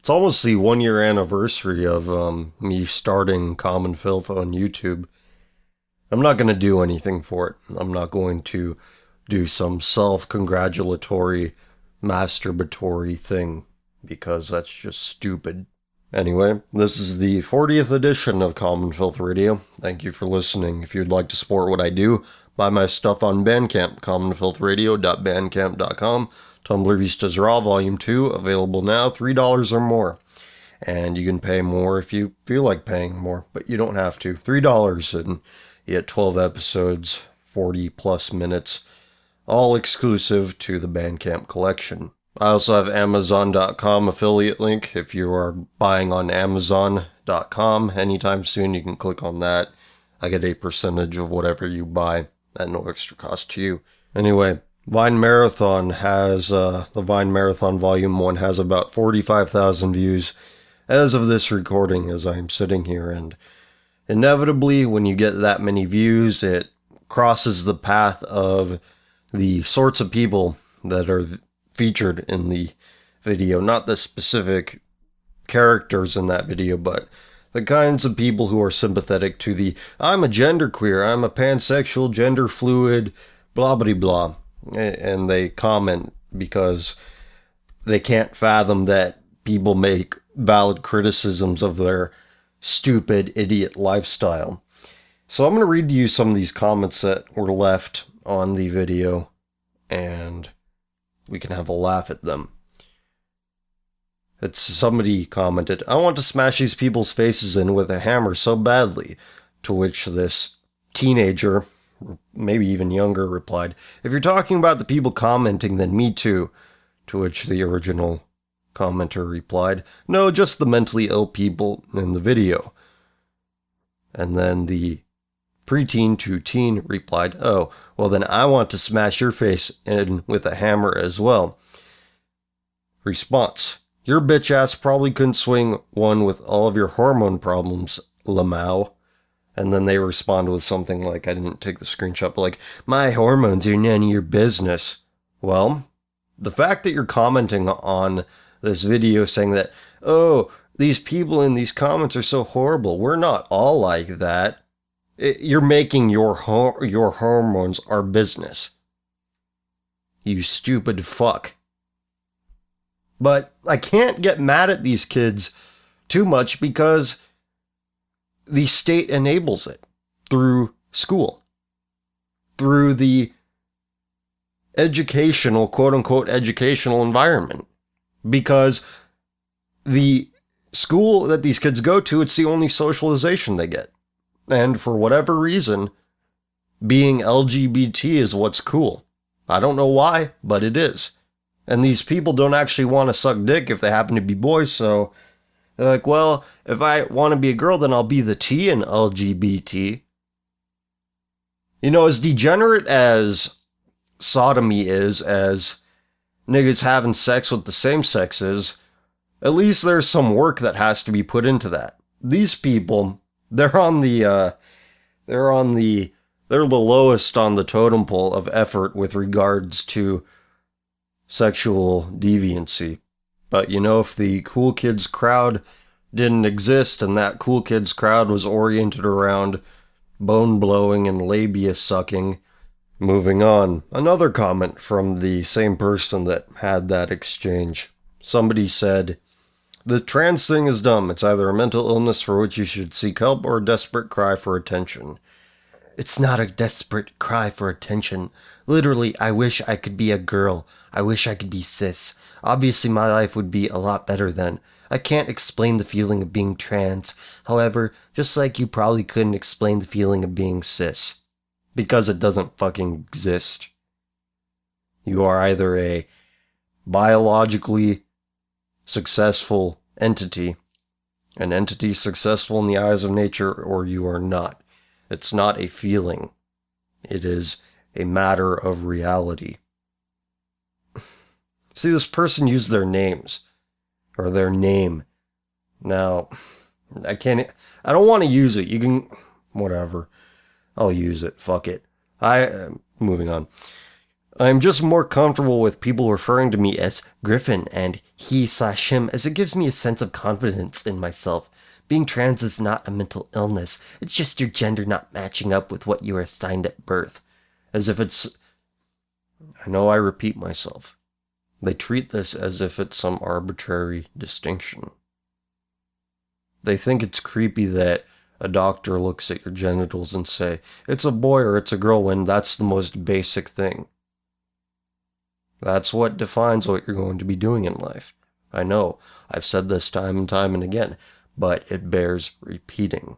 It's almost the 1 year anniversary of me starting Common Filth on YouTube. I'm not going to do anything for it. I'm not going to do some self-congratulatory, masturbatory thing, because that's just stupid. Anyway, this is the 40th edition of Common Filth Radio. Thank you for listening. If you'd like to support what I do, buy my stuff on Bandcamp, commonfilthradio.bandcamp.com. Tumblr Vistas Raw Volume 2, available now, $3 or more. And you can pay more if you feel like paying more, but you don't have to. $3 and you get 12 episodes, 40 plus minutes, all exclusive to the Bandcamp collection. I also have Amazon.com affiliate link. If you are buying on Amazon.com anytime soon, you can click on that. I get a percentage of whatever you buy at no extra cost to you. Anyway, Vine Marathon has, the Vine Marathon Volume 1 has about 45,000 views as of this recording as I'm sitting here, and inevitably when you get that many views, it crosses the path of the sorts of people that are featured in the video. Not the specific characters in that video, but the kinds of people who are sympathetic to the, I'm a genderqueer, I'm a pansexual, gender fluid, blah blah blah. And they comment because they can't fathom that people make valid criticisms of their stupid idiot lifestyle. So I'm going to read to you some of these comments that were left on the video, and we can have a laugh at them. It's somebody commented, I want to smash these people's faces in with a hammer so badly, to which this teenager, maybe even younger, replied, if you're talking about the people commenting, then me too. To which the original commenter replied, no, just the mentally ill people in the video. And then the preteen to teen replied, oh, well then I want to smash your face in with a hammer as well. Response, your bitch ass probably couldn't swing one with all of your hormone problems, Lamau. And then they respond with something like, I didn't take the screenshot, but like, my hormones are none of your business. Well, the fact that you're commenting on this video saying that, oh, these people in these comments are so horrible, we're not all like that. You're making your hormones our business. You stupid fuck. But I can't get mad at these kids too much because the state enables it through school, through the educational, quote-unquote, educational environment. Because the school that these kids go to, it's the only socialization they get. And for whatever reason, being LGBT is what's cool. I don't know why, but it is. And these people don't actually want to suck dick if they happen to be boys, so they're like, well, if I want to be a girl, then I'll be the T in LGBT. You know, as degenerate as sodomy is, as niggas having sex with the same sex is, at least there's some work that has to be put into that. These people, they're the lowest on the totem pole of effort with regards to sexual deviancy. But you know, if the cool kids crowd didn't exist and that cool kids crowd was oriented around bone blowing and labia sucking, moving on. Another comment from the same person that had that exchange. Somebody said, the trans thing is dumb. It's either a mental illness for which you should seek help or a desperate cry for attention. It's not a desperate cry for attention. Literally, I wish I could be a girl. I wish I could be cis. Obviously, my life would be a lot better then. I can't explain the feeling of being trans. However, just like you probably couldn't explain the feeling of being cis. Because it doesn't fucking exist. You are either a biologically successful entity, an entity successful in the eyes of nature, or you are not. It's not a feeling. It is a matter of reality. See, this person used their names, or their name. Now, I don't want to use it. You can, whatever. I'll use it. Fuck it. Moving on. I'm just more comfortable with people referring to me as Griffin and he/him, as it gives me a sense of confidence in myself. Being trans is not a mental illness. It's just your gender not matching up with what you were assigned at birth. As if it's... I know I repeat myself. They treat this as if it's some arbitrary distinction. They think it's creepy that a doctor looks at your genitals and say, it's a boy or it's a girl, when that's the most basic thing. That's what defines what you're going to be doing in life. I know, I've said this time and time and again, but it bears repeating.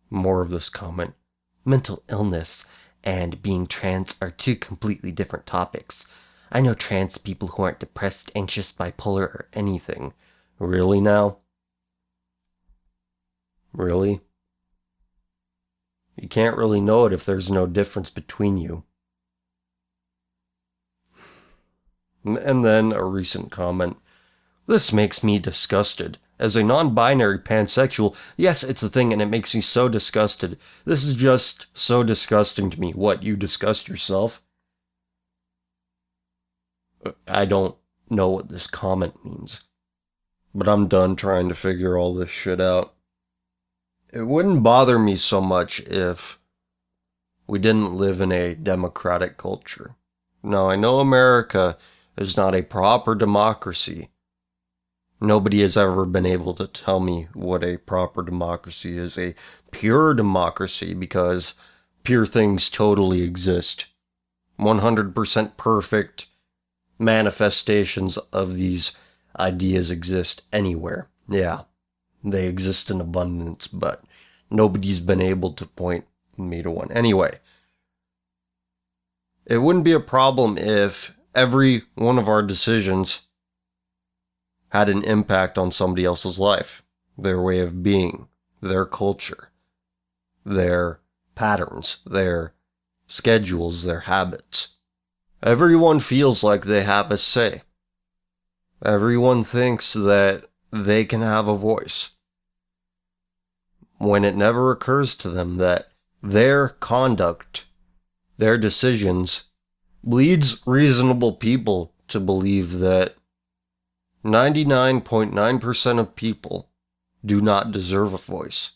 More of this comment. Mental illness and being trans are two completely different topics. I know trans people who aren't depressed, anxious, bipolar, or anything. Really now? Really? You can't really know it if there's no difference between you. And then a recent comment. This makes me disgusted. As a non-binary pansexual, yes, it's a thing and it makes me so disgusted. This is just so disgusting to me. What, you disgust yourself? I don't know what this comment means. But I'm done trying to figure all this shit out. It wouldn't bother me so much if we didn't live in a democratic culture. Now, I know America is not a proper democracy. Nobody has ever been able to tell me what a proper democracy is, a pure democracy, because pure things totally exist. 100% perfect manifestations of these ideas exist anywhere. Yeah, they exist in abundance, but nobody's been able to point me to one. Anyway, it wouldn't be a problem if every one of our decisions had an impact on somebody else's life, their way of being, their culture, their patterns, their schedules, their habits. Everyone feels like they have a say. Everyone thinks that they can have a voice, when it never occurs to them that their conduct, their decisions, leads reasonable people to believe that 99.9% of people do not deserve a voice.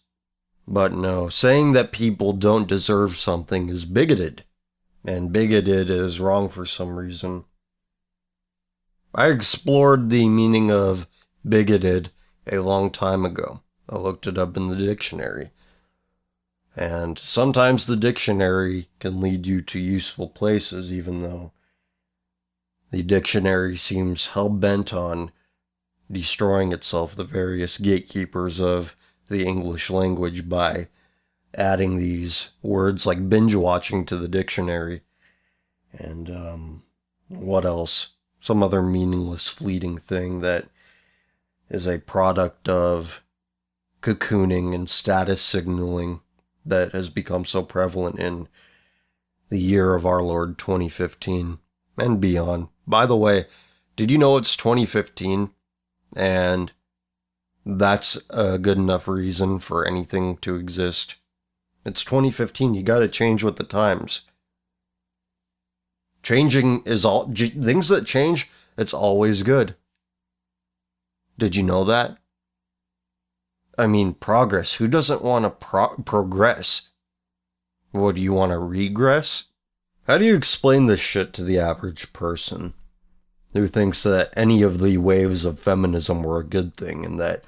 But no, saying that people don't deserve something is bigoted, and bigoted is wrong for some reason. I explored the meaning of bigoted a long time ago. I looked it up in the dictionary. And sometimes the dictionary can lead you to useful places, even though the dictionary seems hell-bent on destroying itself, the various gatekeepers of the English language, by adding these words like binge-watching to the dictionary. And, what else? Some other meaningless, fleeting thing that is a product of cocooning and status signaling that has become so prevalent in the year of our Lord 2015 and beyond. By the way, did you know it's 2015? And that's a good enough reason for anything to exist. It's 2015. You gotta change with the times. Changing is all... Things that change, it's always good. Did you know that? I mean, progress. Who doesn't want to progress? What, do you want to regress? How do you explain this shit to the average person who thinks that any of the waves of feminism were a good thing, and that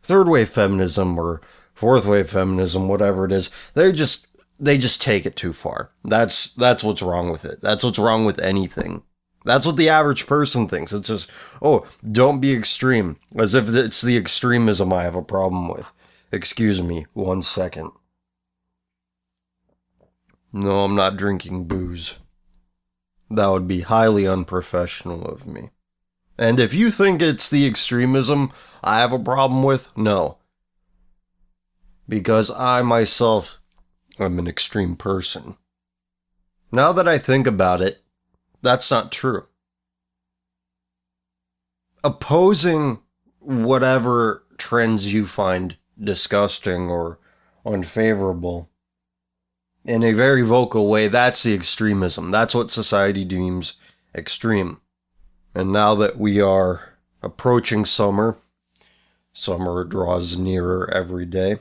third wave feminism or fourth wave feminism, whatever it is, they just take it too far. That's what's wrong with it. That's what's wrong with anything. That's what the average person thinks. It's just, oh, don't be extreme. As if it's the extremism I have a problem with. Excuse me, 1 second. No, I'm not drinking booze. That would be highly unprofessional of me. And if you think it's the extremism I have a problem with, no. Because I myself am an extreme person. Now that I think about it, that's not true. Opposing whatever trends you find disgusting or unfavorable in a very vocal way, that's the extremism. That's what society deems extreme. And now that we are approaching summer, summer draws nearer every day.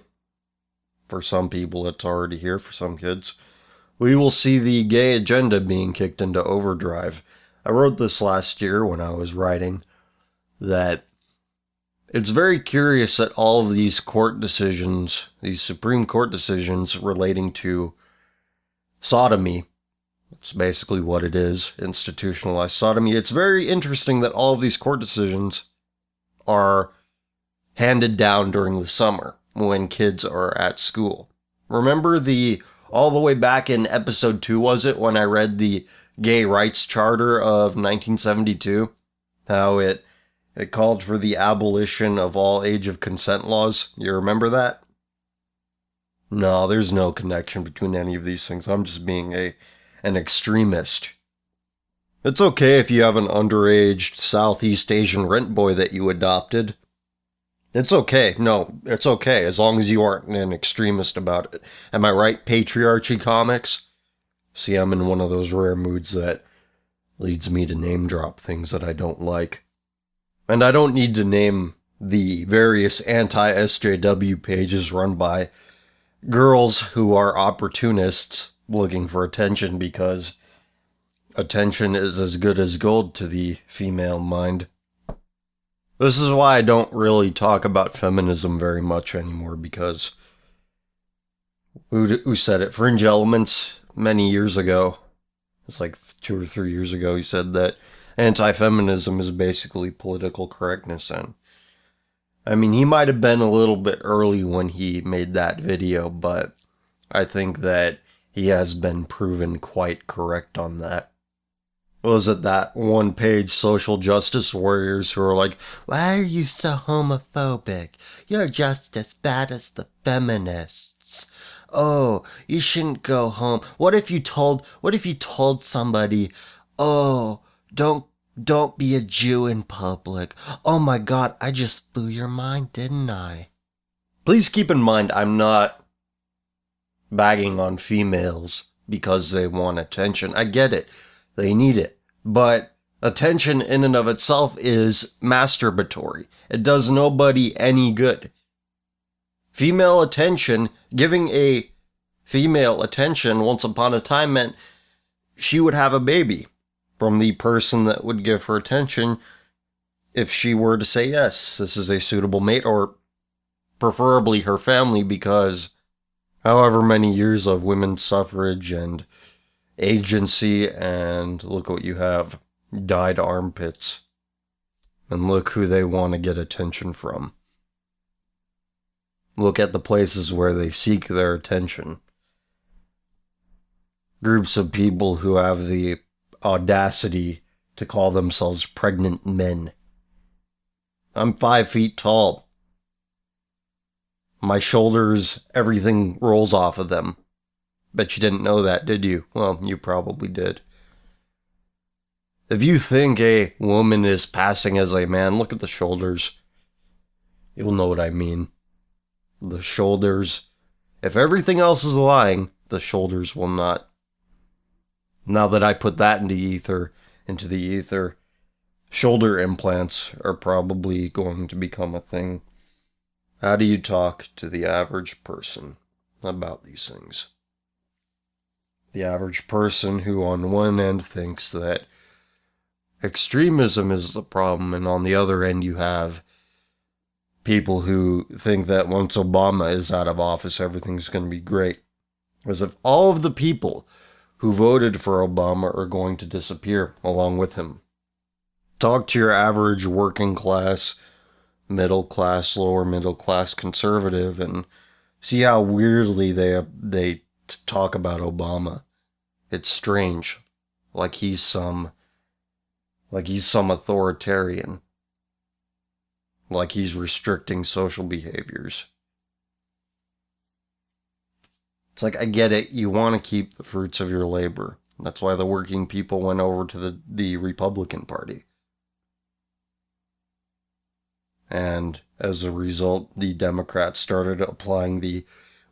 For some people, it's already here. For some kids, we will see the gay agenda being kicked into overdrive. I wrote this last year when I was writing that it's very curious that all of these court decisions, these Supreme Court decisions relating to sodomy, it's basically what it is, institutionalized sodomy. It's very interesting that all of these court decisions are handed down during the summer when kids are at school. Remember all the way back in episode 2, was it, when I read the Gay Rights Charter of 1972? How it called for the abolition of all age of consent laws. You remember that? No, there's no connection between any of these things. I'm just being an extremist. It's okay if you have an underage Southeast Asian rent boy that you adopted. It's okay. No, it's okay, as long as you aren't an extremist about it. Am I right, Patriarchy Comics? See, I'm in one of those rare moods that leads me to name drop things that I don't like. And I don't need to name the various anti-SJW pages run by girls who are opportunists looking for attention, because attention is as good as gold to the female mind. This is why I don't really talk about feminism very much anymore, because who said it? Fringe Elements, many years ago, it's like 2 or 3 years ago, he said that anti-feminism is basically political correctness. And I mean, he might have been a little bit early when he made that video, but I think that he has been proven quite correct on that. Was it that one-page social justice warriors who are like, why are you so homophobic? You're just as bad as the feminists. Oh, you shouldn't go home. What if you told somebody, oh, don't be a Jew in public. Oh my God, I just blew your mind, didn't I? Please keep in mind, I'm not bagging on females because they want attention. I get it. They need it. But attention in and of itself is masturbatory. It does nobody any good. Female attention, giving a female attention once upon a time meant she would have a baby from the person that would give her attention if she were to say yes, this is a suitable mate, or preferably her family, because however many years of women's suffrage and agency, and look what you have, dyed armpits. And look who they want to get attention from. Look at the places where they seek their attention. Groups of people who have the audacity to call themselves pregnant men. I'm 5 feet tall. My shoulders, everything rolls off of them. Bet you didn't know that, did you? Well, you probably did. If you think a woman is passing as a man, look at the shoulders. You'll know what I mean. The shoulders. If everything else is lying, the shoulders will not. Now that I put that into the ether, shoulder implants are probably going to become a thing. How do you talk to the average person about these things? The average person who on one end thinks that extremism is the problem, and on the other end you have people who think that once Obama is out of office, everything's going to be great. As if all of the people who voted for Obama are going to disappear along with him. Talk to your average working class, middle class, lower middle class conservative and see how weirdly they talk about Obama. It's strange. Like he's some authoritarian. Like he's restricting social behaviors. It's like, I get it, you want to keep the fruits of your labor. That's why the working people went over to the Republican Party. And as a result, the Democrats started applying the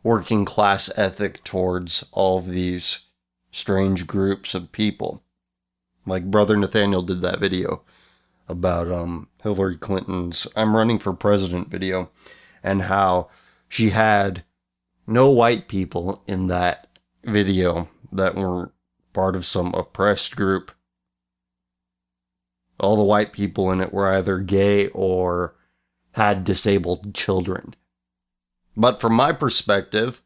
working class ethic towards all of these strange groups of people. Like Brother Nathaniel did that video about Hillary Clinton's I'm running for president video, and how she had no white people in that video that were part of some oppressed group. All the white people in it were either gay or had disabled children. But from my perspective,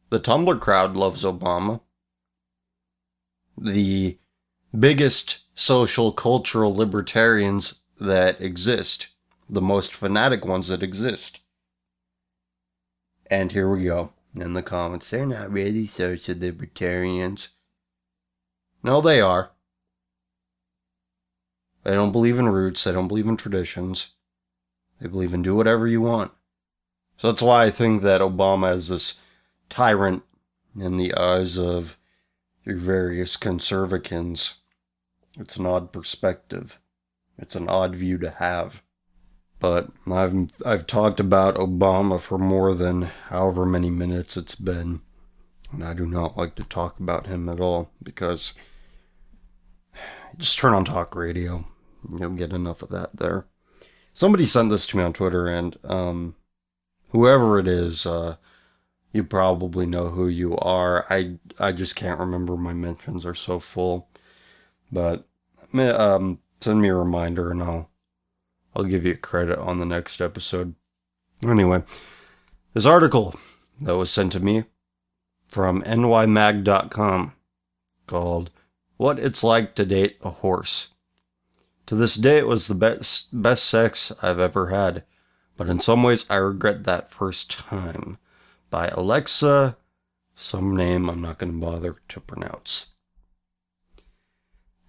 the Tumblr crowd loves Obama. The biggest social, cultural libertarians that exist. The most fanatic ones that exist. And here we go. In the comments, they're not really social libertarians. No, they are. They don't believe in roots. They don't believe in traditions. They believe in do whatever you want. So that's why I think that Obama is this tyrant in the eyes of your various conservatives. It's an odd perspective. It's an odd view to have. But I've talked about Obama for more than however many minutes it's been. And I do not like to talk about him at all, because just turn on talk radio. You'll get enough of that there. Somebody sent this to me on Twitter, and whoever it is, you probably know who you are. I just can't remember. My mentions are so full. But send me a reminder, and I'll give you credit on the next episode. Anyway, this article that was sent to me from nymag.com called What It's Like to Date a Horse. To this day, it was the best sex I've ever had, but in some ways I regret that first time. By Alexa, some name I'm not going to bother to pronounce.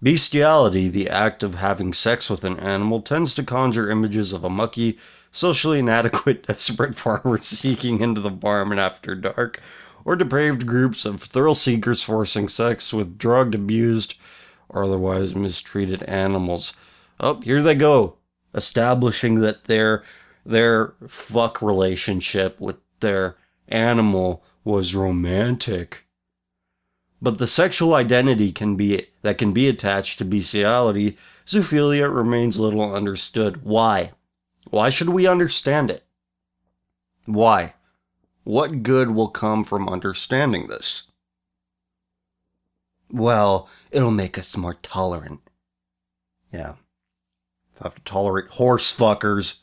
Bestiality, the act of having sex with an animal, tends to conjure images of a mucky, socially inadequate, desperate farmer seeking into the farm after dark, or depraved groups of thrill seekers forcing sex with drugged, abused, or otherwise mistreated animals. Oh, here they go, establishing that their fuck relationship with their animal was romantic. But the sexual identity that can be attached to bestiality, zoophilia, remains little understood. Why? Why should we understand it? Why? What good will come from understanding this? Well, it'll make us more tolerant. Yeah. If I have to tolerate horse fuckers,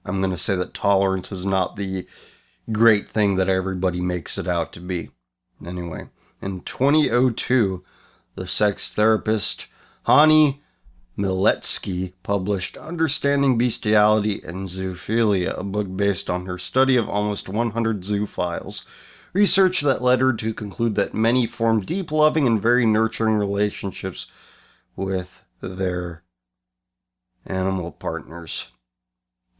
I'm going to say that tolerance is not the great thing that everybody makes it out to be. Anyway. In 2002, the sex therapist Hani Miletsky published Understanding Bestiality and Zoophilia, a book based on her study of almost 100 zoophiles, research that led her to conclude that many form deep, loving, and very nurturing relationships with their animal partners.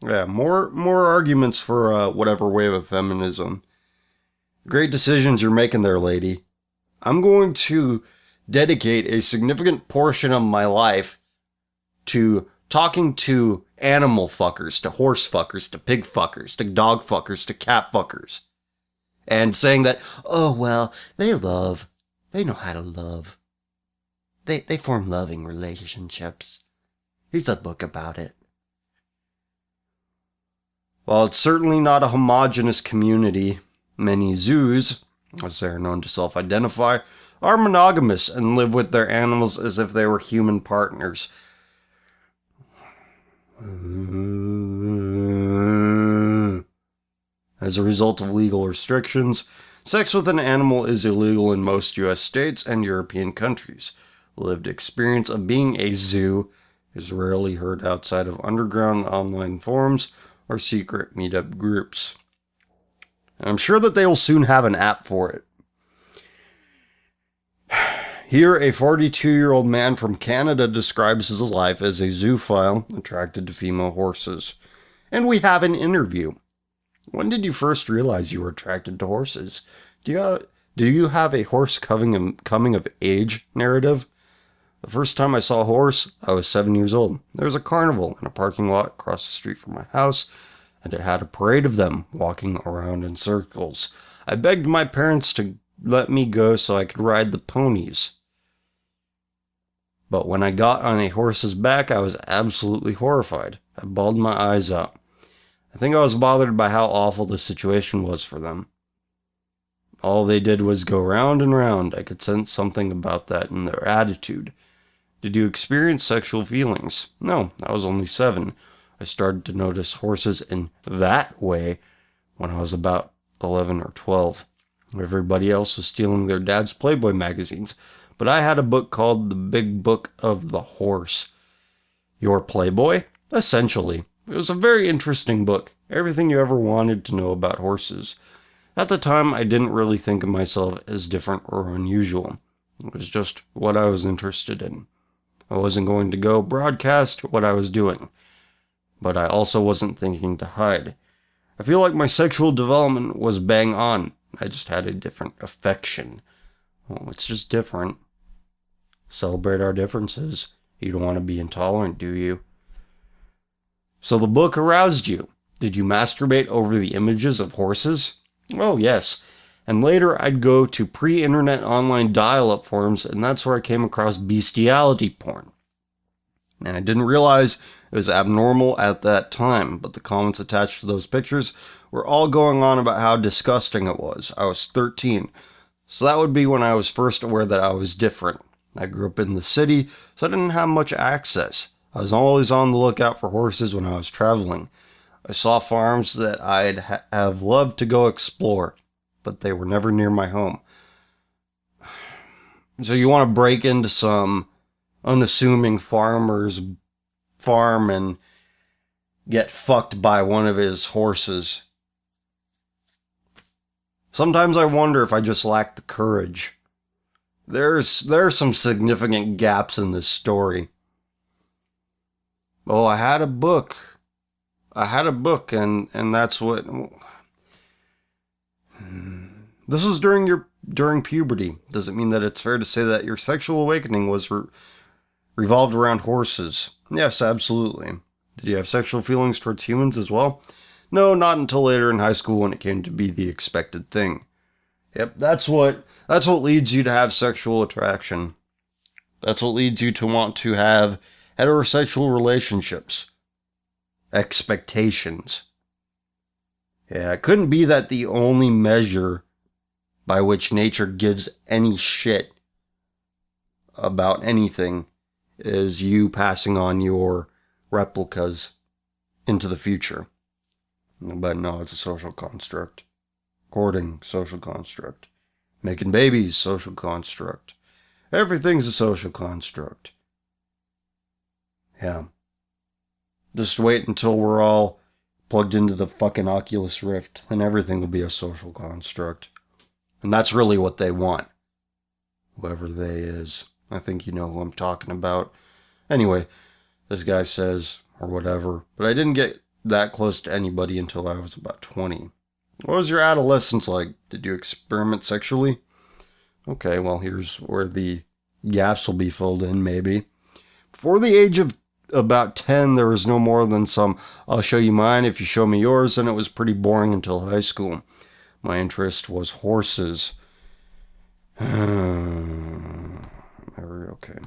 Yeah, more arguments for whatever wave of feminism. Great decisions you're making there, lady. I'm going to dedicate a significant portion of my life to talking to animal fuckers, to horse fuckers, to pig fuckers, to dog fuckers, to cat fuckers. And saying that, oh, well, they know how to love. They form loving relationships. Here's a book about it. While it's certainly not a homogenous community, many zoos, as they are known to self-identify, are monogamous and live with their animals as if they were human partners. As a result of legal restrictions, sex with an animal is illegal in most U.S. states and European countries. The lived experience of being a zoo is rarely heard outside of underground online forums or secret meetup groups. And I'm sure that they will soon have an app for it. Here, a 42-year-old man from Canada describes his life as a zoophile attracted to female horses. And we have an interview. When did you first realize you were attracted to horses? Do you have a horse coming of age narrative? The first time I saw a horse, I was 7 years old. There was a carnival in a parking lot across the street from my house, and it had a parade of them walking around in circles. I begged my parents to let me go so I could ride the ponies. But when I got on a horse's back, I was absolutely horrified. I bawled my eyes out. I think I was bothered by how awful the situation was for them. All they did was go round and round. I could sense something about that in their attitude. Did you experience sexual feelings? No, I was only 7. I started to notice horses in that way when I was about 11 or 12. Everybody else was stealing their dad's Playboy magazines, but I had a book called The Big Book of the Horse. Your Playboy? Essentially. It was a very interesting book. Everything you ever wanted to know about horses. At the time, I didn't really think of myself as different or unusual. It was just what I was interested in. I wasn't going to go broadcast what I was doing, but I also wasn't thinking to hide. I feel like my sexual development was bang on. I just had a different affection. Well, it's just different. Celebrate our differences. You don't want to be intolerant, do you? So the book aroused you. Did you masturbate over the images of horses? Oh, yes. And later I'd go to pre-internet online dial-up forums, and that's where I came across bestiality porn. And I didn't realize it was abnormal at that time, but the comments attached to those pictures were all going on about how disgusting it was. I was 13, so that would be when I was first aware that I was different. I grew up in the city, so I didn't have much access. I was always on the lookout for horses when I was traveling. I saw farms that I'd have loved to go explore, but they were never near my home. So you want to break into some unassuming farmer's farm and get fucked by one of his horses. Sometimes I wonder if I just lack the courage. There are some significant gaps in this story. Oh, I had a book, and that's what... This was during puberty. Does it mean that it's fair to say that your sexual awakening was revolved around horses? Yes, absolutely. Did you have sexual feelings towards humans as well? No, not until later in high school when it came to be the expected thing. Yep, that's what leads you to have sexual attraction. That's what leads you to want to have heterosexual relationships. Expectations. Yeah, it couldn't be that the only measure by which nature gives any shit about anything is you passing on your replicas into the future. But no, it's a social construct. Courting, social construct. Making babies, social construct. Everything's a social construct. Yeah. Just wait until we're all plugged into the fucking Oculus Rift, then everything will be a social construct. And that's really what they want. Whoever they is. I think you know who I'm talking about. Anyway, this guy says, or whatever, but I didn't get that close to anybody until I was about 20. What was your adolescence like? Did you experiment sexually? Okay, well, here's where the gaps will be filled in, maybe. Before the age of about 10, there was no more than some, I'll show you mine if you show me yours, and it was pretty boring until high school. My interest was horses. Okay.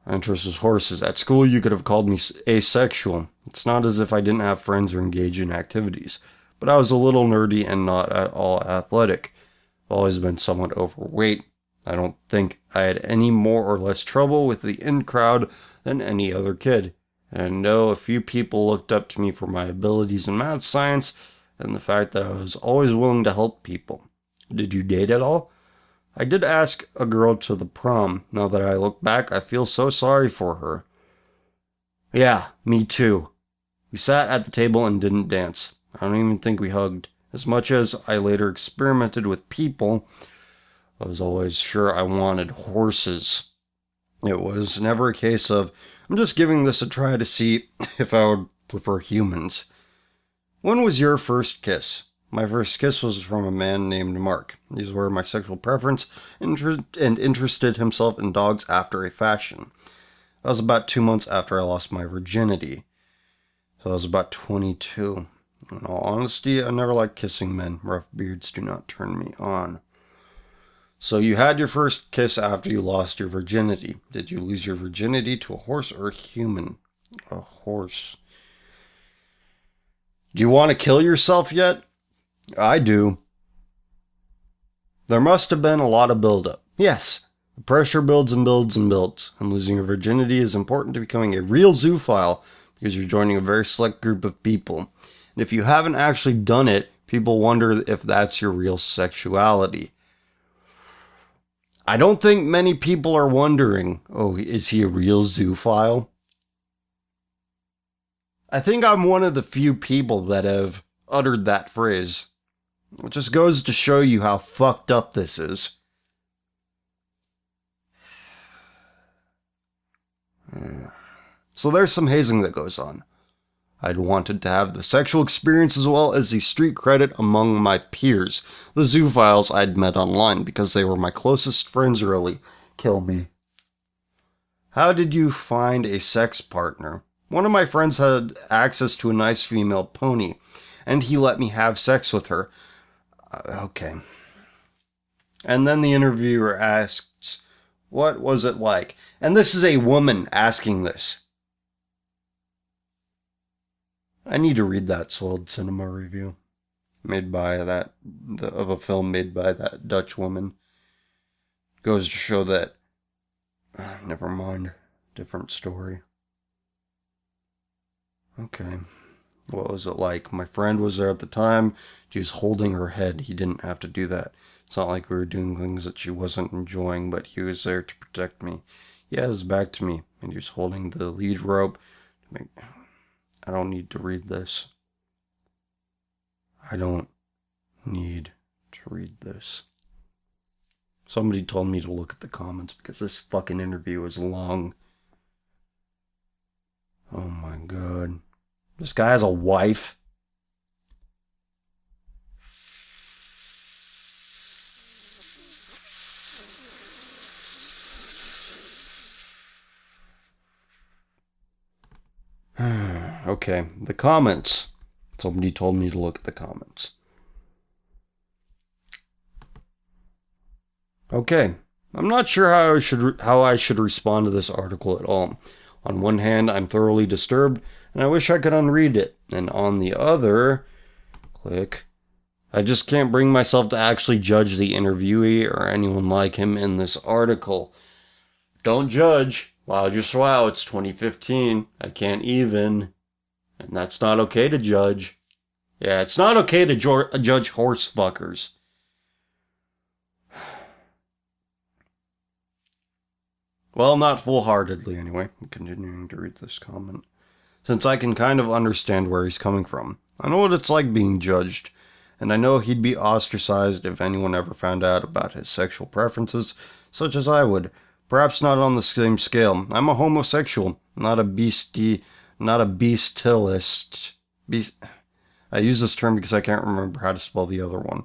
My interest was horses. At school, you could have called me asexual. It's not as if I didn't have friends or engage in activities, but I was a little nerdy and not at all athletic. I've always been somewhat overweight. I don't think I had any more or less trouble with the in-crowd than any other kid. And I know a few people looked up to me for my abilities in math, science, and the fact that I was always willing to help people. Did you date at all? I did ask a girl to the prom. Now that I look back, I feel so sorry for her. Yeah, me too. We sat at the table and didn't dance. I don't even think we hugged. As much as I later experimented with people, I was always sure I wanted horses. It was never a case of, I'm just giving this a try to see if I would prefer humans. When was your first kiss? My first kiss was from a man named Mark. He's where my sexual preference and interested himself in dogs after a fashion. That was about 2 months after I lost my virginity. So I was about 22. In all honesty, I never liked kissing men. Rough beards do not turn me on. So you had your first kiss after you lost your virginity. Did you lose your virginity to a horse or a human? A horse. Do you want to kill yourself yet? I do. There must have been a lot of buildup. Yes. The pressure builds and builds and builds. And losing your virginity is important to becoming a real zoophile because you're joining a very select group of people. And if you haven't actually done it, people wonder if that's your real sexuality. I don't think many people are wondering, oh, is he a real zoophile? I think I'm one of the few people that have uttered that phrase. It just goes to show you how fucked up this is. So there's some hazing that goes on. I'd wanted to have the sexual experience as well as the street credit among my peers, the zoophiles I'd met online, because they were my closest friends really. Kill me. How did you find a sex partner? One of my friends had access to a nice female pony, and he let me have sex with her. Okay. And then the interviewer asks, what was it like? And this is a woman asking this. I need to read that Soiled Cinema review made by of a film made by that Dutch woman. Goes to show that, never mind, different story. Okay, what was it like? My friend was there at the time. She was holding her head. He didn't have to do that. It's not like we were doing things that she wasn't enjoying, but he was there to protect me. Yeah, it was back to me, and he was holding the lead rope. I don't need to read this. I don't need to read this. Somebody told me to look at the comments because this fucking interview is long. Oh my god. This guy has a wife. Okay, the comments. Somebody told me to look at the comments. Okay, I'm not sure how I should respond to this article at all. On one hand, I'm thoroughly disturbed, and I wish I could unread it. And on the other, click, I just can't bring myself to actually judge the interviewee or anyone like him in this article. Don't judge. Wow, just wow, it's 2015. I can't even. And that's not okay to judge. Yeah, it's not okay to judge horse fuckers. Well, not full-heartedly anyway. I'm continuing to read this comment. Since I can kind of understand where he's coming from. I know what it's like being judged. And I know he'd be ostracized if anyone ever found out about his sexual preferences, such as I would. Perhaps not on the same scale. I'm a homosexual, not a bestialist. I use this term because I can't remember how to spell the other one.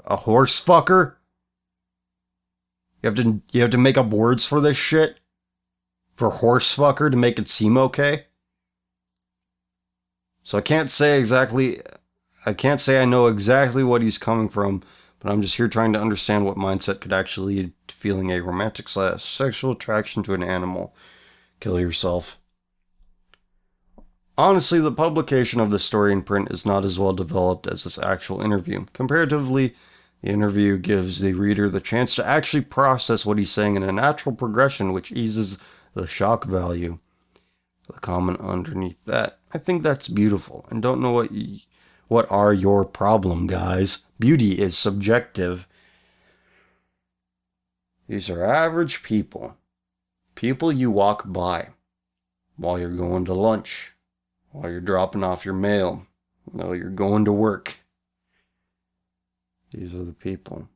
A horse fucker? You have to make up words for this shit? For horse fucker to make it seem okay? So I can't say I know exactly what he's coming from, but I'm just here trying to understand what mindset could actually lead to feeling a romantic / sexual attraction to an animal. Kill yourself. Honestly, the publication of this story in print is not as well developed as this actual interview. Comparatively, the interview gives the reader the chance to actually process what he's saying in a natural progression, which eases the shock value. The comment underneath that, I think that's beautiful, and don't know what are your problem, guys. Beauty is subjective. These are average people. People you walk by while you're going to lunch, while you're dropping off your mail, while you're going to work. These are the people.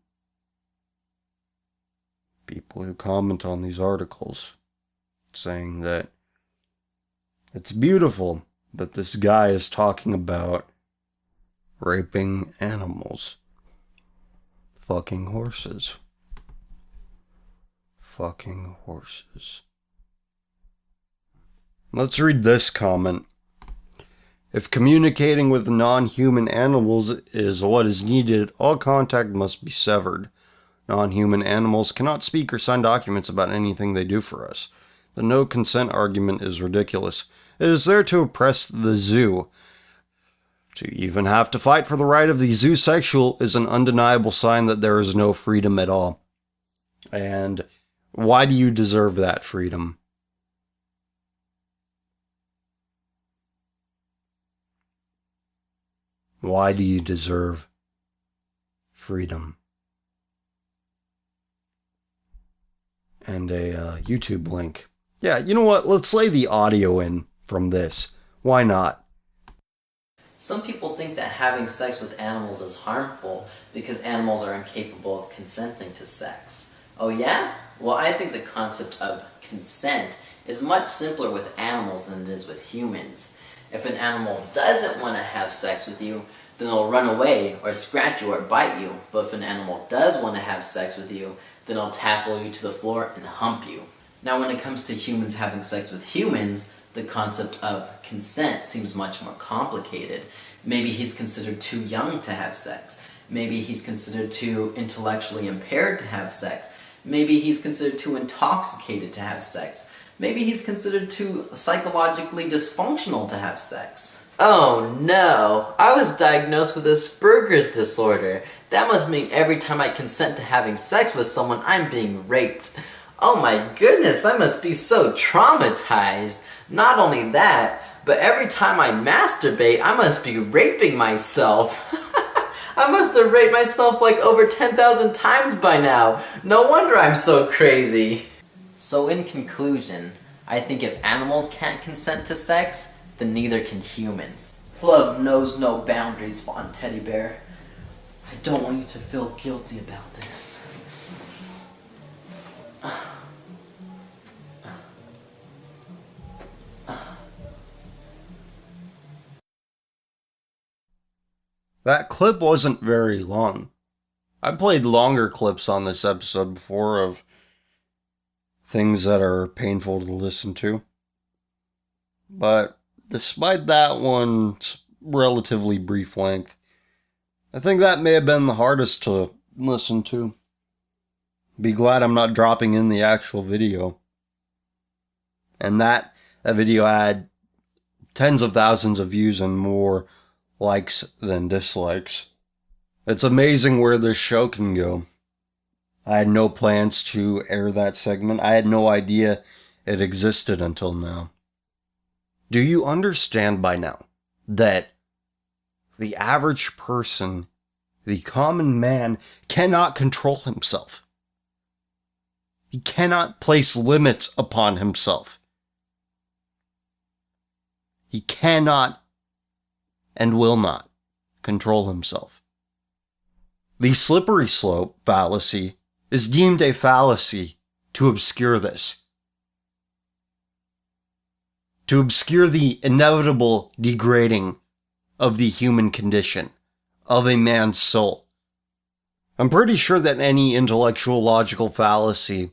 People who comment on these articles saying that it's beautiful that this guy is talking about raping animals. Fucking horses. Fucking horses. Let's read this comment. If communicating with non-human animals is what is needed, all contact must be severed. Non-human animals cannot speak or sign documents about anything they do for us. The no consent argument is ridiculous. It is there to oppress the zoo. To even have to fight for the right of the zoosexual is an undeniable sign that there is no freedom at all. And why do you deserve that freedom? Why do you deserve freedom? And a YouTube link. Yeah, you know what? Let's lay the audio in from this. Why not? Some people think that having sex with animals is harmful because animals are incapable of consenting to sex. Oh yeah? Well, I think the concept of consent is much simpler with animals than it is with humans. If an animal doesn't want to have sex with you, then it'll run away or scratch you or bite you. But if an animal does want to have sex with you, then it'll tackle you to the floor and hump you. Now when it comes to humans having sex with humans, the concept of consent seems much more complicated. Maybe he's considered too young to have sex. Maybe he's considered too intellectually impaired to have sex. Maybe he's considered too intoxicated to have sex. Maybe he's considered too psychologically dysfunctional to have sex. Oh no, I was diagnosed with Asperger's disorder. That must mean every time I consent to having sex with someone, I'm being raped. Oh my goodness, I must be so traumatized. Not only that, but every time I masturbate, I must be raping myself. I must have raped myself like over 10,000 times by now. No wonder I'm so crazy. So in conclusion, I think if animals can't consent to sex, then neither can humans. Love knows no boundaries, Fawn Teddy Bear. I don't want you to feel guilty about this. That clip wasn't very long. I played longer clips on this episode before of things that are painful to listen to. But despite that one's relatively brief length, I think that may have been the hardest to listen to. Be glad I'm not dropping in the actual video. And that video had tens of thousands of views and more likes than dislikes. It's amazing where this show can go. I had no plans to air that segment. I had no idea it existed until now. Do you understand by now that the average person, the common man, cannot control himself? He cannot place limits upon himself. He cannot and will not control himself. The slippery slope fallacy is deemed a fallacy to obscure this. To obscure the inevitable degrading of the human condition, of a man's soul. I'm pretty sure that any intellectual logical fallacy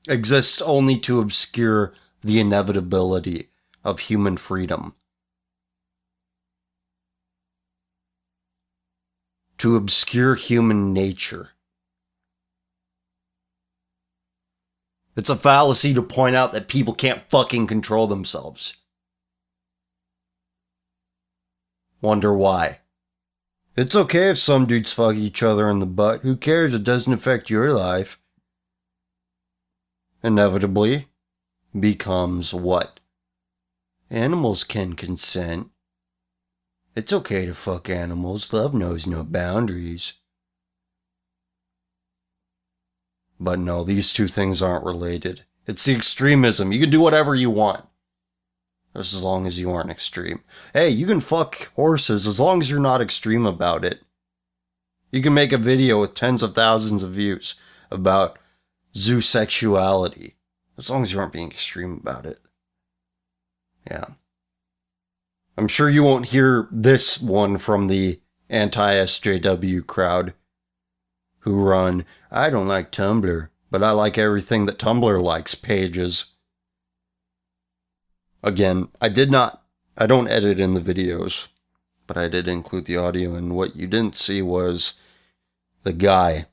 exists only to obscure the inevitability of human freedom. To obscure human nature. It's a fallacy to point out that people can't fucking control themselves. Wonder why. It's okay if some dudes fuck each other in the butt. Who cares? It doesn't affect your life. Inevitably becomes what? Animals can consent. It's okay to fuck animals. Love knows no boundaries. But no, these two things aren't related. It's the extremism. You can do whatever you want. As long as you aren't extreme. Hey, you can fuck horses as long as you're not extreme about it. You can make a video with tens of thousands of views about zoosexuality. As long as you aren't being extreme about it. Yeah. I'm sure you won't hear this one from the anti-SJW crowd who run, I don't like Tumblr, but I like everything that Tumblr likes pages. Again, I don't edit in the videos, but I did include the audio, and what you didn't see was that guy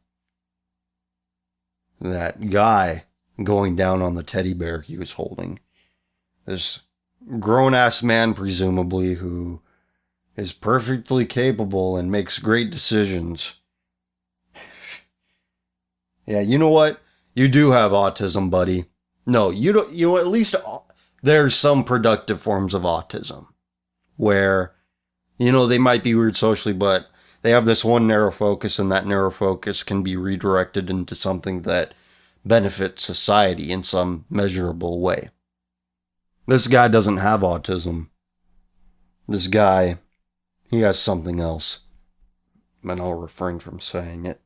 going down on the teddy bear he was holding. This grown-ass man, presumably, who is perfectly capable and makes great decisions. Yeah, you know what? You do have autism, buddy. No, you don't. You know, at least there's some productive forms of autism where, they might be weird socially, but they have this one narrow focus, and that narrow focus can be redirected into something that benefits society in some measurable way. This guy doesn't have autism. This guy, he has something else. And I'll refrain from saying it.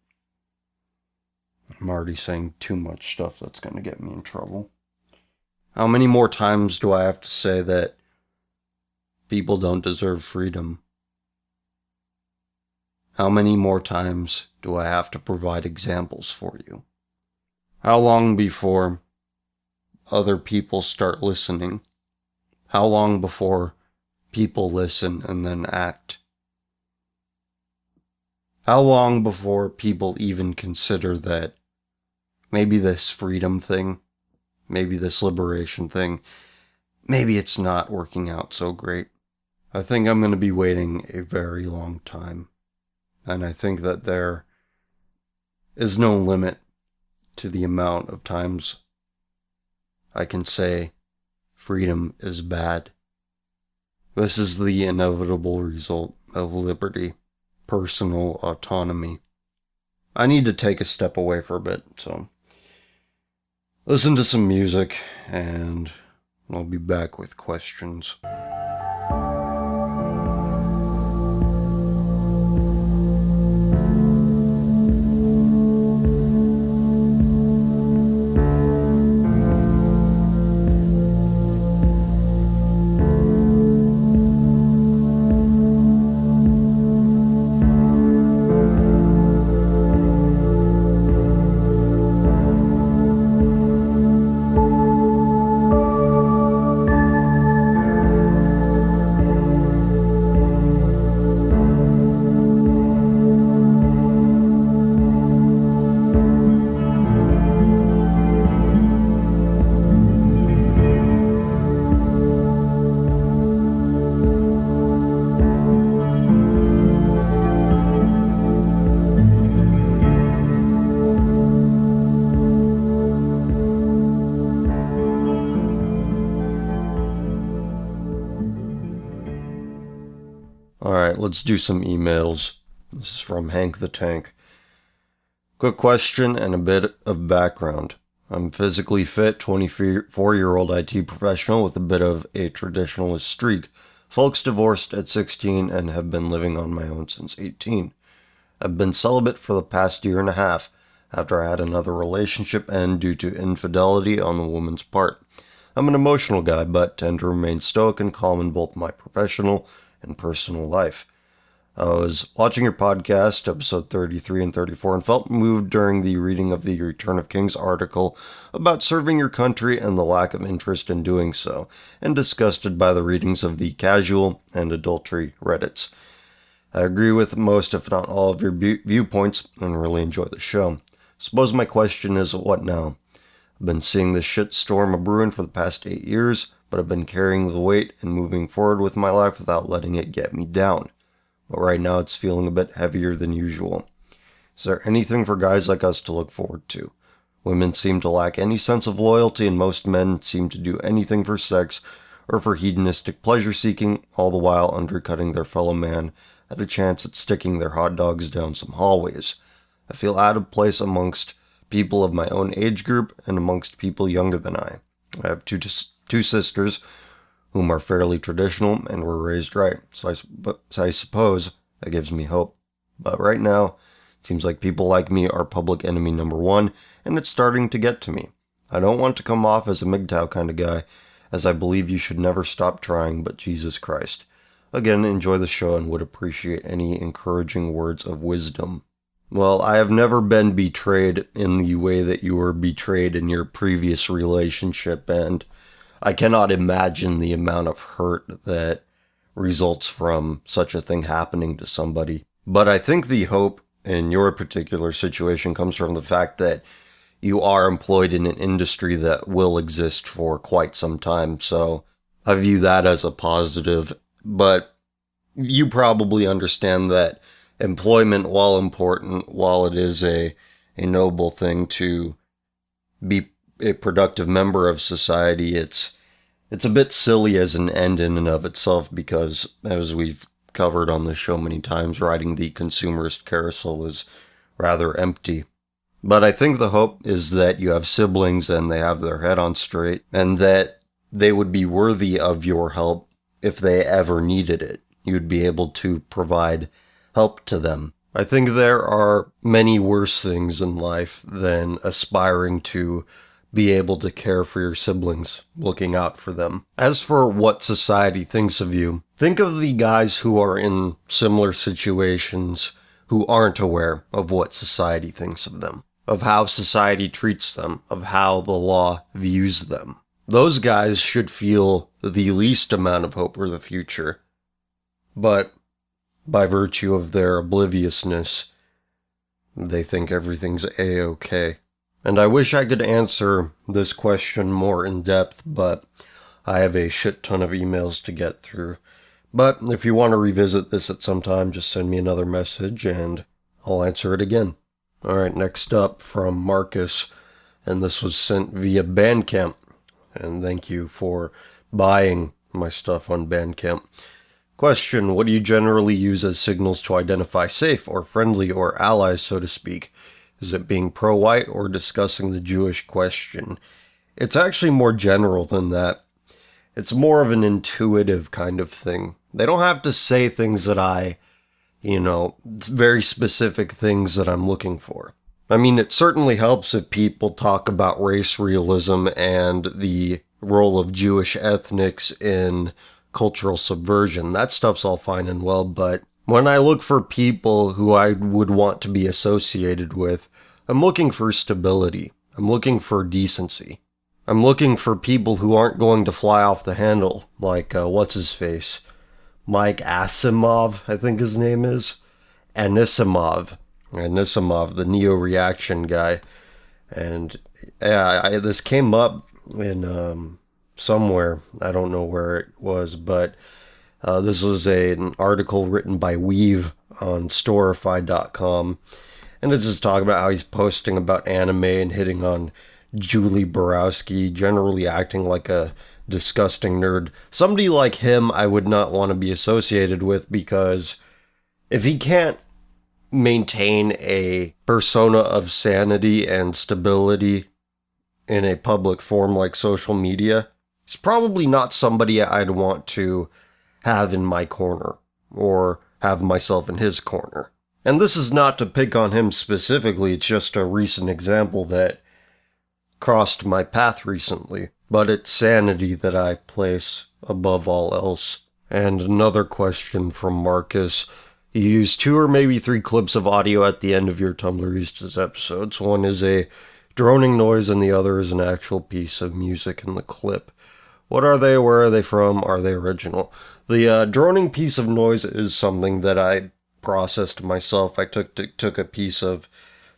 I'm already saying too much stuff that's going to get me in trouble. How many more times do I have to say that people don't deserve freedom? How many more times do I have to provide examples for you? How long before other people start listening? How long before people listen and then act? How long before people even consider that maybe this freedom thing, maybe this liberation thing, maybe it's not working out so great? I think I'm going to be waiting a very long time. And I think that there is no limit to the amount of times I can say freedom is bad. This is the inevitable result of liberty, personal autonomy. I need to take a step away for a bit, so listen to some music, and I'll be back with questions. Alright, let's do some emails. This is from Hank the Tank. Quick question and a bit of background. I'm physically fit, 24-year-old IT professional with a bit of a traditionalist streak. Folks divorced at 16 and have been living on my own since 18. I've been celibate for the past year and a half after I had another relationship end due to infidelity on the woman's part. I'm an emotional guy, but tend to remain stoic and calm in both my professional and personal life. I was watching your podcast, episode 33 and 34, and felt moved during the reading of the Return of Kings article about serving your country and the lack of interest in doing so, and disgusted by the readings of the casual and adultery Reddits. I agree with most, if not all, of your viewpoints and really enjoy the show. Suppose my question is, what now? I've been seeing this shitstorm a-brewing for the past 8 years, but I've been carrying the weight and moving forward with my life without letting it get me down. But right now it's feeling a bit heavier than usual. Is there anything for guys like us to look forward to? Women seem to lack any sense of loyalty, and most men seem to do anything for sex or for hedonistic pleasure-seeking, all the while undercutting their fellow man at a chance at sticking their hot dogs down some hallways. I feel out of place amongst people of my own age group and amongst people younger than I. I have two sisters whom are fairly traditional and were raised right, so I suppose that gives me hope. But right now, it seems like people like me are public enemy number one, and it's starting to get to me. I don't want to come off as a MGTOW kind of guy, as I believe you should never stop trying, but Jesus Christ. Again, enjoy the show and would appreciate any encouraging words of wisdom. Well, I have never been betrayed in the way that you were betrayed in your previous relationship, and I cannot imagine the amount of hurt that results from such a thing happening to somebody. But I think the hope in your particular situation comes from the fact that you are employed in an industry that will exist for quite some time. So I view that as a positive. But you probably understand that employment, while important, while it is a noble thing to be a productive member of society, it's a bit silly as an end in and of itself because, as we've covered on this show many times, riding the consumerist carousel is rather empty. But I think the hope is that you have siblings and they have their head on straight, and that they would be worthy of your help if they ever needed it. You'd be able to provide help to them. I think there are many worse things in life than aspiring to be able to care for your siblings, looking out for them. As for what society thinks of you, think of the guys who are in similar situations who aren't aware of what society thinks of them, of how society treats them, of how the law views them. Those guys should feel the least amount of hope for the future. But by virtue of their obliviousness, they think everything's A-okay. And I wish I could answer this question more in depth, but I have a shit ton of emails to get through. But if you want to revisit this at some time, just send me another message and I'll answer it again. Alright, next up from Marcus, and this was sent via Bandcamp. And thank you for buying my stuff on Bandcamp. Question: what do you generally use as signals to identify safe or friendly or allies, so to speak? Is it being pro-white or discussing the Jewish question? It's actually more general than that. It's more of an intuitive kind of thing. They don't have to say things that very specific things that I'm looking for. I mean, it certainly helps if people talk about race realism and the role of Jewish ethnics in cultural subversion. That stuff's all fine and well, but when I look for people who I would want to be associated with, I'm looking for stability. I'm looking for decency. I'm looking for people who aren't going to fly off the handle, like, what's-his-face? Mike Asimov, I think his name is. Anisimov, the neo-reaction guy. And yeah, this came up in somewhere. I don't know where it was, but this was an article written by Weave on Storify.com. And it's just talking about how he's posting about anime and hitting on Julie Borowski, generally acting like a disgusting nerd. Somebody like him I would not want to be associated with, because if he can't maintain a persona of sanity and stability in a public forum like social media, he's probably not somebody I'd want to have in my corner, or have myself in his corner. And this is not to pick on him specifically, it's just a recent example that crossed my path recently. But it's sanity that I place above all else. And another question from Marcus. You use 2 or maybe 3 clips of audio at the end of your Tumblristas episodes. One is a droning noise and the other is an actual piece of music in the clip. What are they? Where are they from? Are they original? The droning piece of noise is something that I processed myself. I took a piece of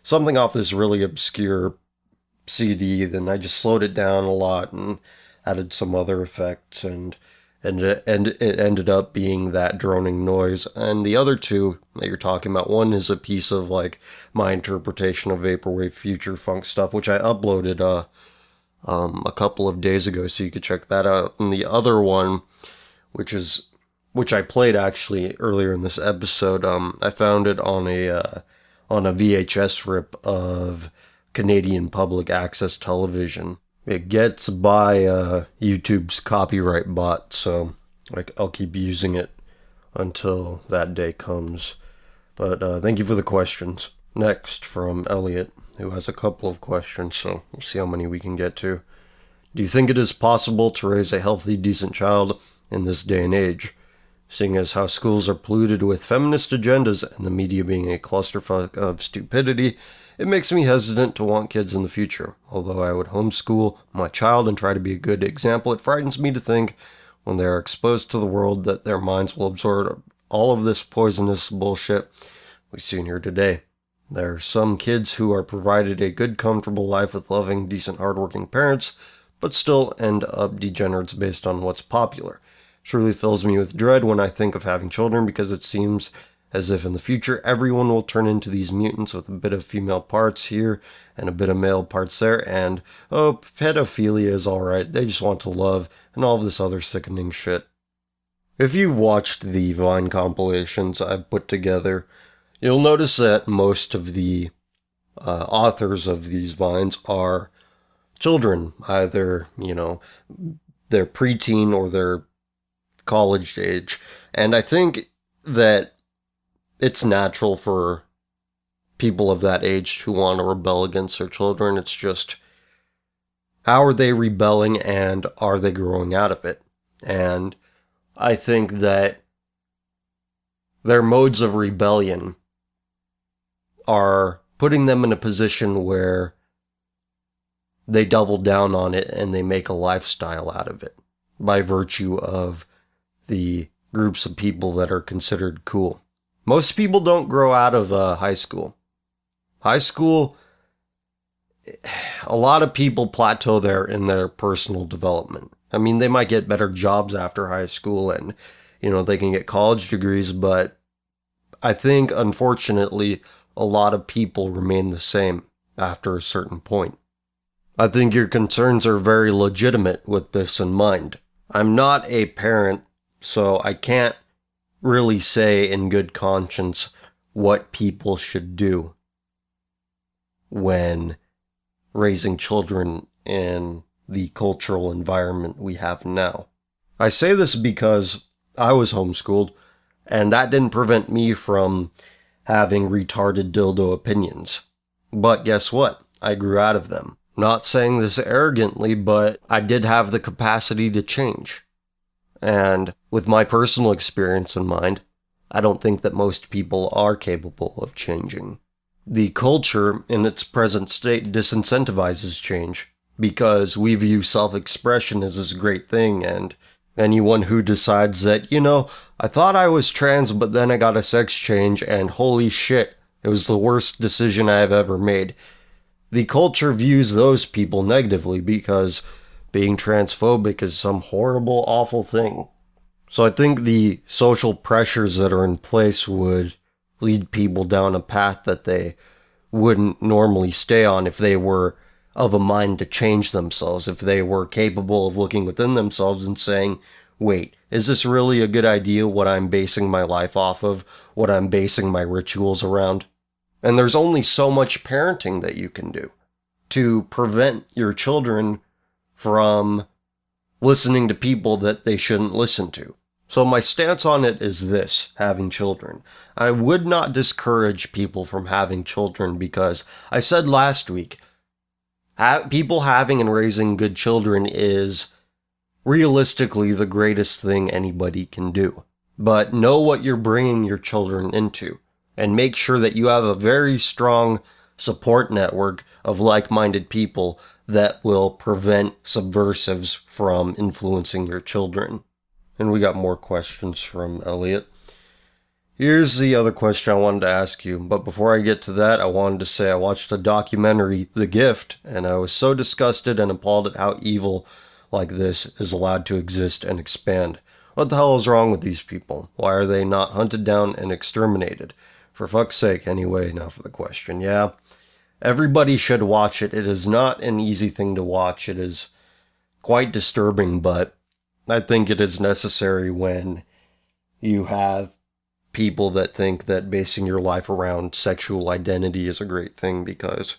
something off this really obscure CD, then I just slowed it down a lot and added some other effects, and it ended up being that droning noise. And the other 2 that you're talking about, one is a piece of like my interpretation of vaporwave future funk stuff, which I uploaded a couple of days ago, so you could check that out. And the other one, which I played actually earlier in this episode, I found it on a VHS rip of Canadian public access television. It gets by YouTube's copyright bot, so I'll keep using it until that day comes. But thank you for the questions. Next, from Elliot, who has a couple of questions, so we'll see how many we can get to. Do you think it is possible to raise a healthy, decent child in this day and age, seeing as how schools are polluted with feminist agendas and the media being a clusterfuck of stupidity? it makes me hesitant to want kids in the future. Although I would homeschool my child and try to be a good example, it frightens me to think when they are exposed to the world that their minds will absorb all of this poisonous bullshit we see here today. There are some kids who are provided a good, comfortable life with loving, decent, hardworking parents, but still end up degenerates based on what's popular. It truly fills me with dread when I think of having children, because it seems as if in the future everyone will turn into these mutants with a bit of female parts here and a bit of male parts there, and, oh, pedophilia is alright, they just want to love, and all of this other sickening shit. If you've watched the Vine compilations I've put together, you'll notice that most of the authors of these Vines are children, either, they're preteen or they're college age. And I think that it's natural for people of that age to want to rebel against their children. It's just, how are they rebelling and are they growing out of it? And I think that their modes of rebellion are putting them in a position where they double down on it and they make a lifestyle out of it by virtue of the groups of people that are considered cool. Most people don't grow out of high school. High school, a lot of people plateau there in their personal development. I mean, they might get better jobs after high school and, they can get college degrees, but I think, unfortunately, a lot of people remain the same after a certain point. I think your concerns are very legitimate with this in mind. I'm not a parent, so I can't really say in good conscience what people should do when raising children in the cultural environment we have now. I say this because I was homeschooled, and that didn't prevent me from having retarded dildo opinions. But guess what? I grew out of them. Not saying this arrogantly, but I did have the capacity to change. And with my personal experience in mind, I don't think that most people are capable of changing. The culture in its present state disincentivizes change because we view self-expression as this great thing, and anyone who decides that, I thought I was trans, but then I got a sex change, and holy shit, it was the worst decision I've ever made. The culture views those people negatively because being transphobic is some horrible, awful thing. So I think the social pressures that are in place would lead people down a path that they wouldn't normally stay on if they were of a mind to change themselves, if they were capable of looking within themselves and saying, wait, is this really a good idea, what I'm basing my life off of, what I'm basing my rituals around? And there's only so much parenting that you can do to prevent your children from listening to people that they shouldn't listen to. So my stance on it is this, having children. I would not discourage people from having children because I said last week, people having and raising good children is realistically the greatest thing anybody can do. But know what you're bringing your children into, and make sure that you have a very strong support network of like-minded people that will prevent subversives from influencing your children. And we got more questions from Elliot. Here's the other question I wanted to ask you, but before I get to that, I wanted to say I watched the documentary The Gift, and I was so disgusted and appalled at how evil like this is allowed to exist and expand. What the hell is wrong with these people? Why are they not hunted down and exterminated? For fuck's sake, anyway, now for the question. Yeah, everybody should watch it. It is not an easy thing to watch. It is quite disturbing, but I think it is necessary when you have people that think that basing your life around sexual identity is a great thing, because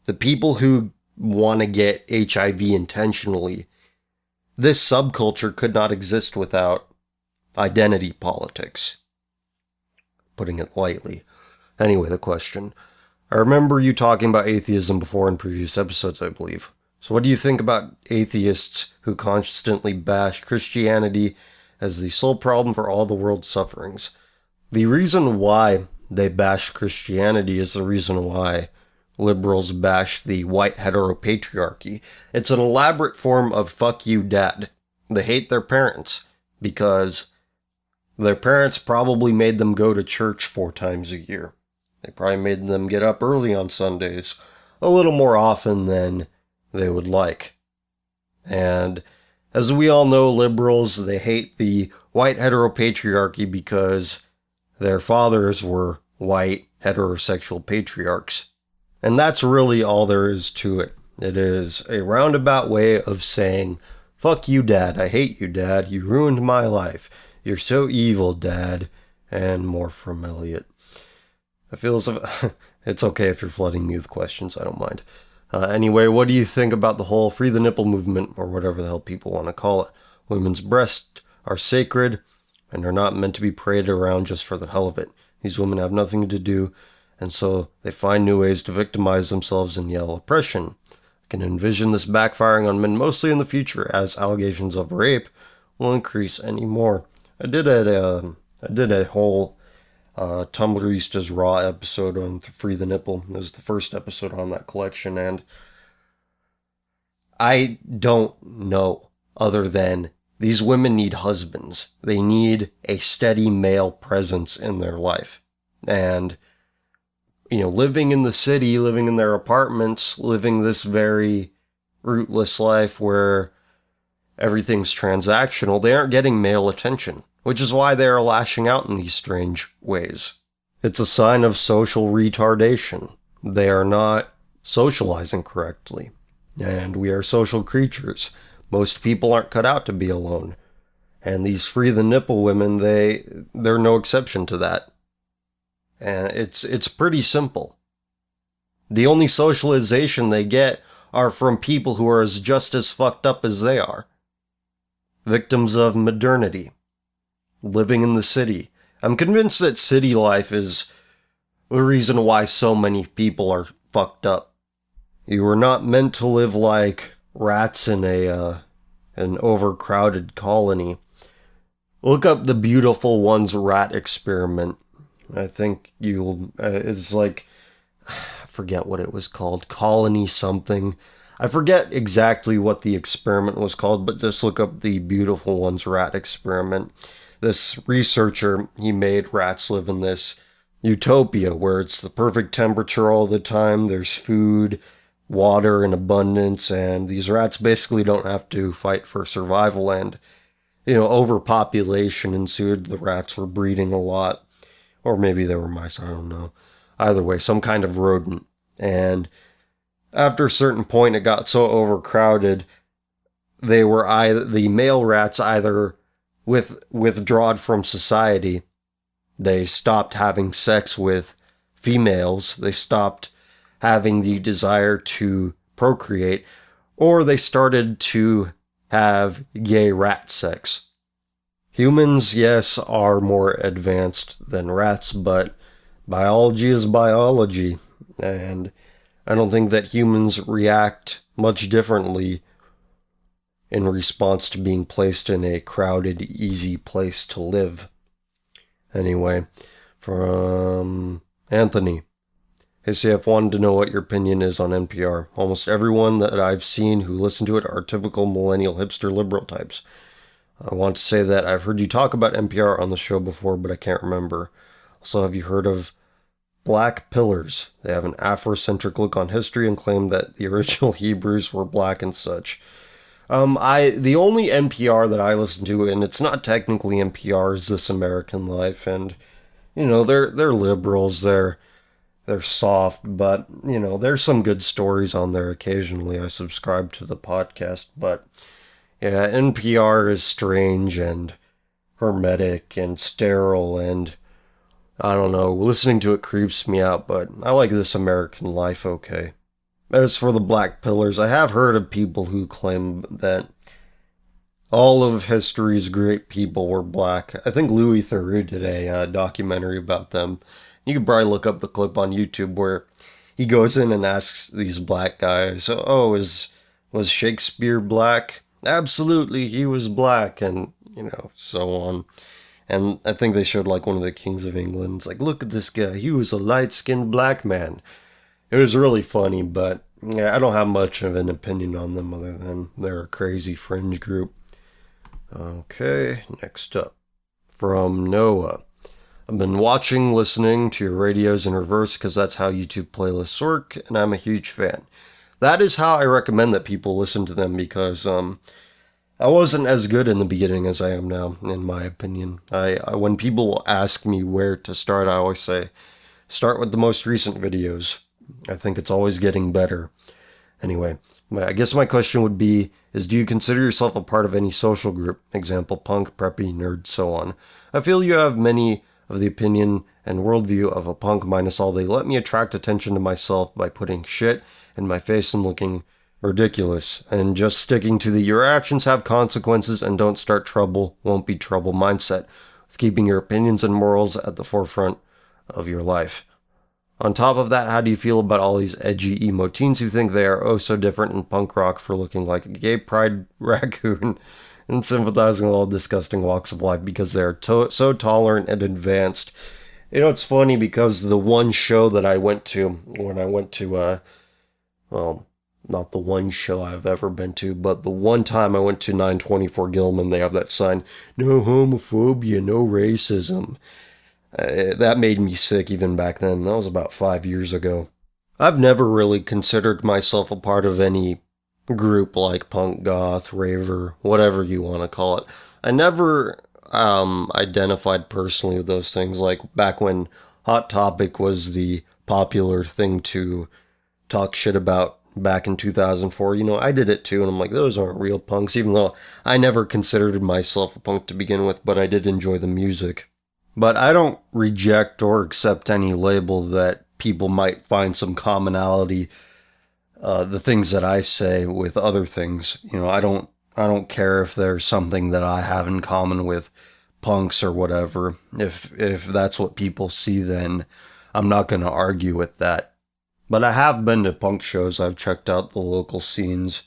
the people who want to get HIV intentionally, this subculture could not exist without identity politics. Putting it lightly. Anyway, the question. I remember you talking about atheism before in previous episodes, I believe. So what do you think about atheists who constantly bash Christianity as the sole problem for all the world's sufferings? The reason why they bash Christianity is the reason why liberals bash the white heteropatriarchy. It's an elaborate form of fuck you dad. They hate their parents because their parents probably made them go to church 4 times a year. They probably made them get up early on Sundays, a little more often than they would like. And as we all know, liberals, they hate the white heteropatriarchy because their fathers were white heterosexual patriarchs. And that's really all there is to it. It is a roundabout way of saying, fuck you, Dad. I hate you, Dad. You ruined my life. You're so evil, Dad. And more from Elliot. I feel as if it's okay if you're flooding me with questions. I don't mind. Anyway, what do you think about the whole free the nipple movement, or whatever the hell people want to call it? Women's breasts are sacred and are not meant to be paraded around just for the hell of it. These women have nothing to do, and so they find new ways to victimize themselves and yell oppression. I can envision this backfiring on men mostly in the future as allegations of rape will increase anymore. I did a whole Tumblristas Raw episode on Free the Nipple. It was the first episode on that collection, and I don't know other than these women need husbands. They need a steady male presence in their life. And, living in the city, living in their apartments, living this very rootless life where everything's transactional, they aren't getting male attention, which is why they are lashing out in these strange ways. It's a sign of social retardation. They are not socializing correctly. And we are social creatures. Most people aren't cut out to be alone. And these free the nipple women, they're no exception to that. And it's pretty simple. The only socialization they get are from people who are just as fucked up as they are. Victims of modernity. Living in the city. I'm convinced that city life is the reason why so many people are fucked up. You were not meant to live like rats in an overcrowded colony. Look up the Beautiful Ones rat experiment. I think it's like, I forget what it was called, colony something. I forget exactly what the experiment was called, but just look up the Beautiful Ones rat experiment. This researcher, he made rats live in this utopia where it's the perfect temperature all the time, there's food, water in abundance, and these rats basically don't have to fight for survival, and, overpopulation ensued. The rats were breeding a lot, or maybe they were mice, I don't know. Either way, some kind of rodent, and after a certain point it got so overcrowded, the male rats either withdrawn from society, they stopped having sex with females, they stopped having the desire to procreate, or they started to have gay rat sex. Humans, yes, are more advanced than rats, but biology is biology, and I don't think that humans react much differently in response to being placed in a crowded, easy place to live. Anyway, from Anthony. Hey CF, wanted to know what your opinion is on NPR. Almost everyone that I've seen who listen to it are typical millennial hipster liberal types. I want to say that I've heard you talk about NPR on the show before, but I can't remember. Also, have you heard of Black Pillars? They have an Afrocentric look on history and claim that the original Hebrews were black and such. The only NPR that I listen to, and it's not technically NPR, is This American Life, and, they're liberals, they're soft, but, there's some good stories on there occasionally. I subscribe to the podcast, but, yeah, NPR is strange and hermetic and sterile, and, I don't know, listening to it creeps me out, but I like This American Life okay. As for the Black Pillars, I have heard of people who claim that all of history's great people were black. I think Louis Theroux did a documentary about them. You could probably look up the clip on YouTube where he goes in and asks these black guys, was Shakespeare black? Absolutely, he was black, and, so on. And I think they showed, one of the kings of England. It's like, look at this guy, he was a light-skinned black man. It was really funny, but yeah, I don't have much of an opinion on them other than they're a crazy fringe group. Okay, next up. From Noah. I've been watching, listening to your radios in reverse because that's how YouTube playlists work, and I'm a huge fan. That is how I recommend that people listen to them because I wasn't as good in the beginning as I am now, in my opinion. I when people ask me where to start, I always say, start with the most recent videos. I think it's always getting better. Anyway, I guess my question would be, do you consider yourself a part of any social group? Example, punk, preppy, nerd, so on. I feel you have many of the opinion and worldview of a punk minus all they let me attract attention to myself by putting shit in my face and looking ridiculous, and just sticking to the your actions have consequences and don't start trouble, won't be trouble mindset, with keeping your opinions and morals at the forefront of your life. On top of that, how do you feel about all these edgy emo teens who think they are oh so different in punk rock for looking like a gay pride raccoon and sympathizing with all disgusting walks of life because they are so tolerant and advanced? You know, it's funny because the one show that I went to, when I went to, well, not the one show I've ever been to, but the one time I went to 924 Gilman, they have that sign, no homophobia, no racism. That made me sick even back then. That was about 5 years ago. I've never really considered myself a part of any group like punk, goth, raver, whatever you want to call it. I never identified personally with those things, like back when Hot Topic was the popular thing to talk shit about back in 2004. You know, I did it too, and I'm like, those aren't real punks, even though I never considered myself a punk to begin with, but I did enjoy the music. But I don't reject or accept any label that people might find some commonality, the things that I say with other things. You know, I don't care if there's something that I have in common with punks or whatever. If that's what people see, then I'm not going to argue with that. But I have been to punk shows. I've checked out the local scenes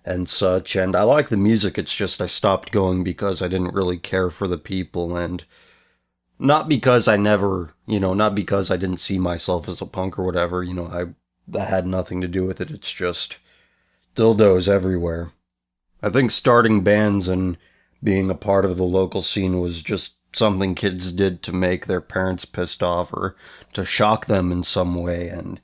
and such, and I like the music. It's just I stopped going because I didn't really care for the people, and not because not because I didn't see myself as a punk or whatever. You know, that had nothing to do with it. It's just dildos everywhere. I think starting bands and being a part of the local scene was just something kids did to make their parents pissed off or to shock them in some way, and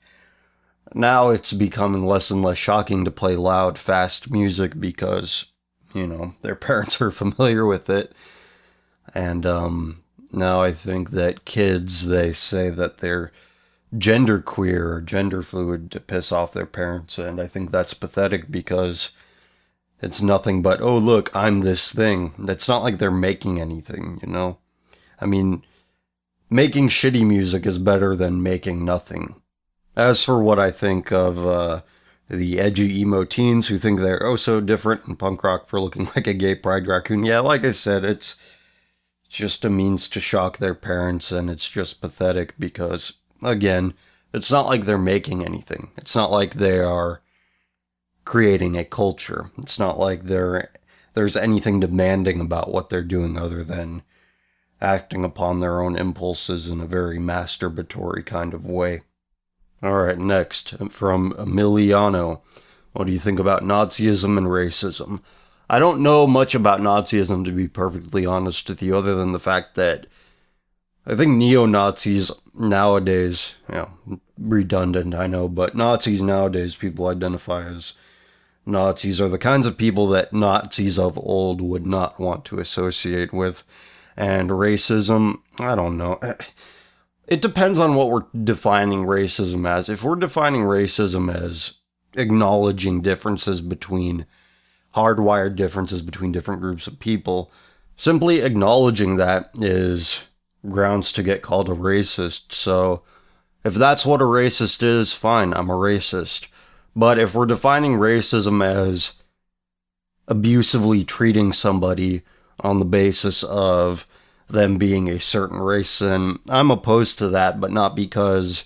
now it's becoming less and less shocking to play loud, fast music because, you know, their parents are familiar with it. And now I think that kids, they say that they're genderqueer or gender fluid to piss off their parents, and I think that's pathetic because it's nothing but, oh look, I'm this thing. It's not like they're making anything, you know? I mean, making shitty music is better than making nothing. As for what I think of the edgy emo teens who think they're oh so different in punk rock for looking like a gay pride raccoon, yeah, like I said, it's just a means to shock their parents, and it's just pathetic because, again, it's not like they're making anything. It's not like they are creating a culture. It's not like there's anything demanding about what they're doing other than acting upon their own impulses in a very masturbatory kind of way. Alright, next, from Emiliano. What do you think about Nazism and racism? I don't know much about Nazism, to be perfectly honest with you, other than the fact that I think neo-Nazis nowadays, redundant, I know, but Nazis nowadays, people identify as Nazis, are the kinds of people that Nazis of old would not want to associate with. And racism, I don't know. It depends on what we're defining racism as. If we're defining racism as acknowledging hardwired differences between different groups of people, simply acknowledging that is grounds to get called a racist. So if that's what a racist is, fine, I'm a racist. But if we're defining racism as abusively treating somebody on the basis of them being a certain race, then I'm opposed to that, but not because,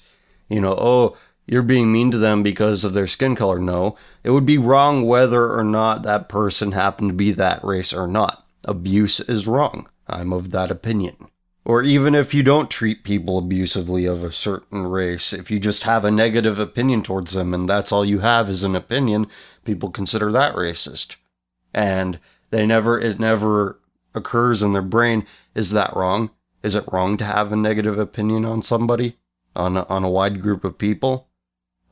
you're being mean to them because of their skin color. No, it would be wrong whether or not that person happened to be that race or not. Abuse is wrong. I'm of that opinion. Or even if you don't treat people abusively of a certain race, if you just have a negative opinion towards them and that's all you have is an opinion, people consider that racist. And it never occurs in their brain, is that wrong? Is it wrong to have a negative opinion on somebody? On a wide group of people?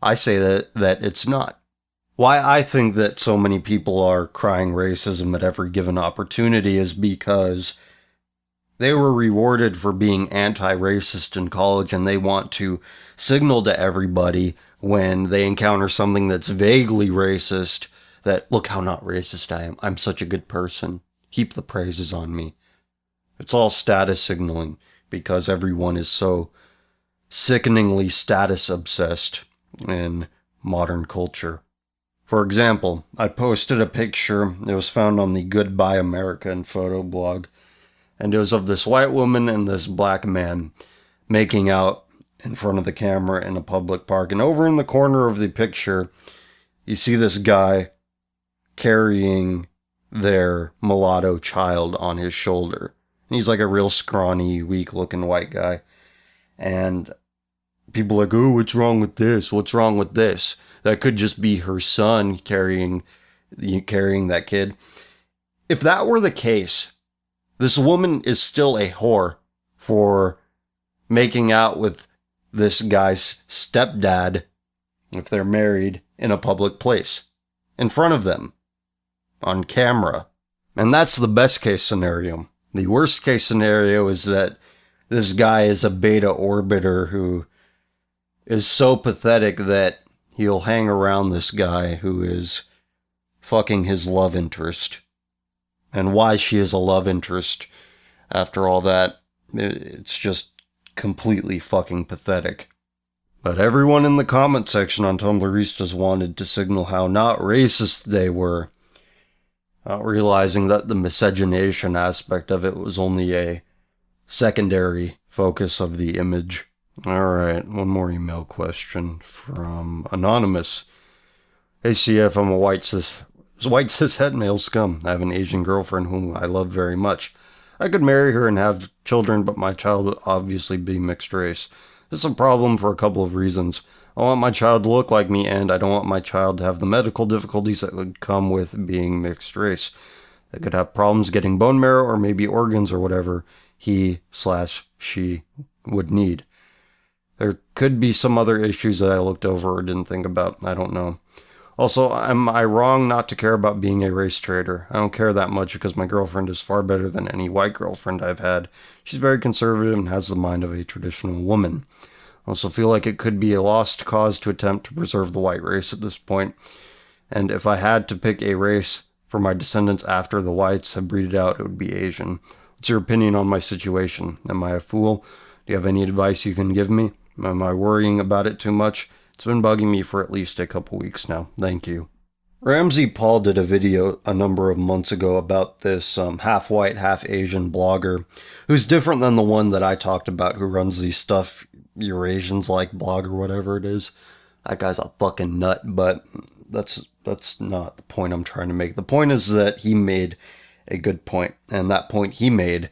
I say that it's not. Why I think that so many people are crying racism at every given opportunity is because they were rewarded for being anti-racist in college, and they want to signal to everybody when they encounter something that's vaguely racist that, look how not racist I am. I'm such a good person. Heap the praises on me. It's all status signaling because everyone is so sickeningly status obsessed in modern culture. For example, I posted a picture. It was found on the Goodbye America and Photo blog. And it was of this white woman and this black man making out in front of the camera in a public park. And over in the corner of the picture, you see this guy carrying their mulatto child on his shoulder. And he's like a real scrawny, weak-looking white guy. And people are like, oh, what's wrong with this? What's wrong with this? That could just be her son carrying that kid. If that were the case, this woman is still a whore for making out with this guy's stepdad, if they're married, in a public place, in front of them, on camera. And that's the best case scenario. The worst case scenario is that this guy is a beta orbiter who is so pathetic that he'll hang around this guy who is fucking his love interest. And why she is a love interest, after all that, it's just completely fucking pathetic. But everyone in the comment section on Tumblristas wanted to signal how not racist they were, not realizing that the miscegenation aspect of it was only a secondary focus of the image. Alright, one more email question from Anonymous. Hey CF, I'm a white cishet male scum. I have an Asian girlfriend whom I love very much. I could marry her and have children, but my child would obviously be mixed race. This is a problem for a couple of reasons. I want my child to look like me, and I don't want my child to have the medical difficulties that would come with being mixed race. They could have problems getting bone marrow or maybe organs or whatever he/she would need. There could be some other issues that I looked over or didn't think about. I don't know. Also, am I wrong not to care about being a race traitor? I don't care that much because my girlfriend is far better than any white girlfriend I've had. She's very conservative and has the mind of a traditional woman. I also feel like it could be a lost cause to attempt to preserve the white race at this point. And if I had to pick a race for my descendants after the whites have breeded out, it would be Asian. What's your opinion on my situation? Am I a fool? Do you have any advice you can give me? Am I worrying about it too much? It's been bugging me for at least a couple weeks now. Thank you. Ramsey Paul did a video a number of months ago about this half white, half Asian blogger who's different than the one that I talked about who runs the Stuff Your Asians Like blog or whatever it is. That guy's a fucking nut, but that's not the point I'm trying to make. The point is that he made a good point, and that point he made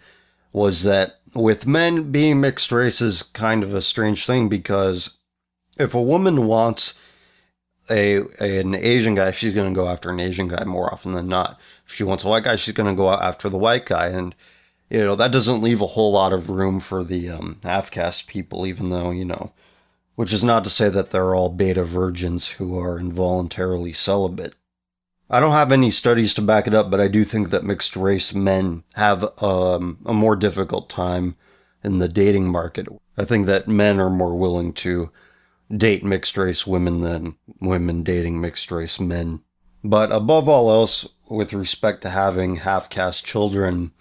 was that with men, being mixed race is kind of a strange thing because if a woman wants an Asian guy, she's going to go after an Asian guy more often than not. If she wants a white guy, she's going to go after the white guy. And, that doesn't leave a whole lot of room for the half-caste people, even though, which is not to say that they're all beta virgins who are involuntarily celibate. I don't have any studies to back it up, but I do think that mixed race men have a more difficult time in the dating market. I think that men are more willing to date mixed race women than women dating mixed race men. But above all else, with respect to having half-caste children,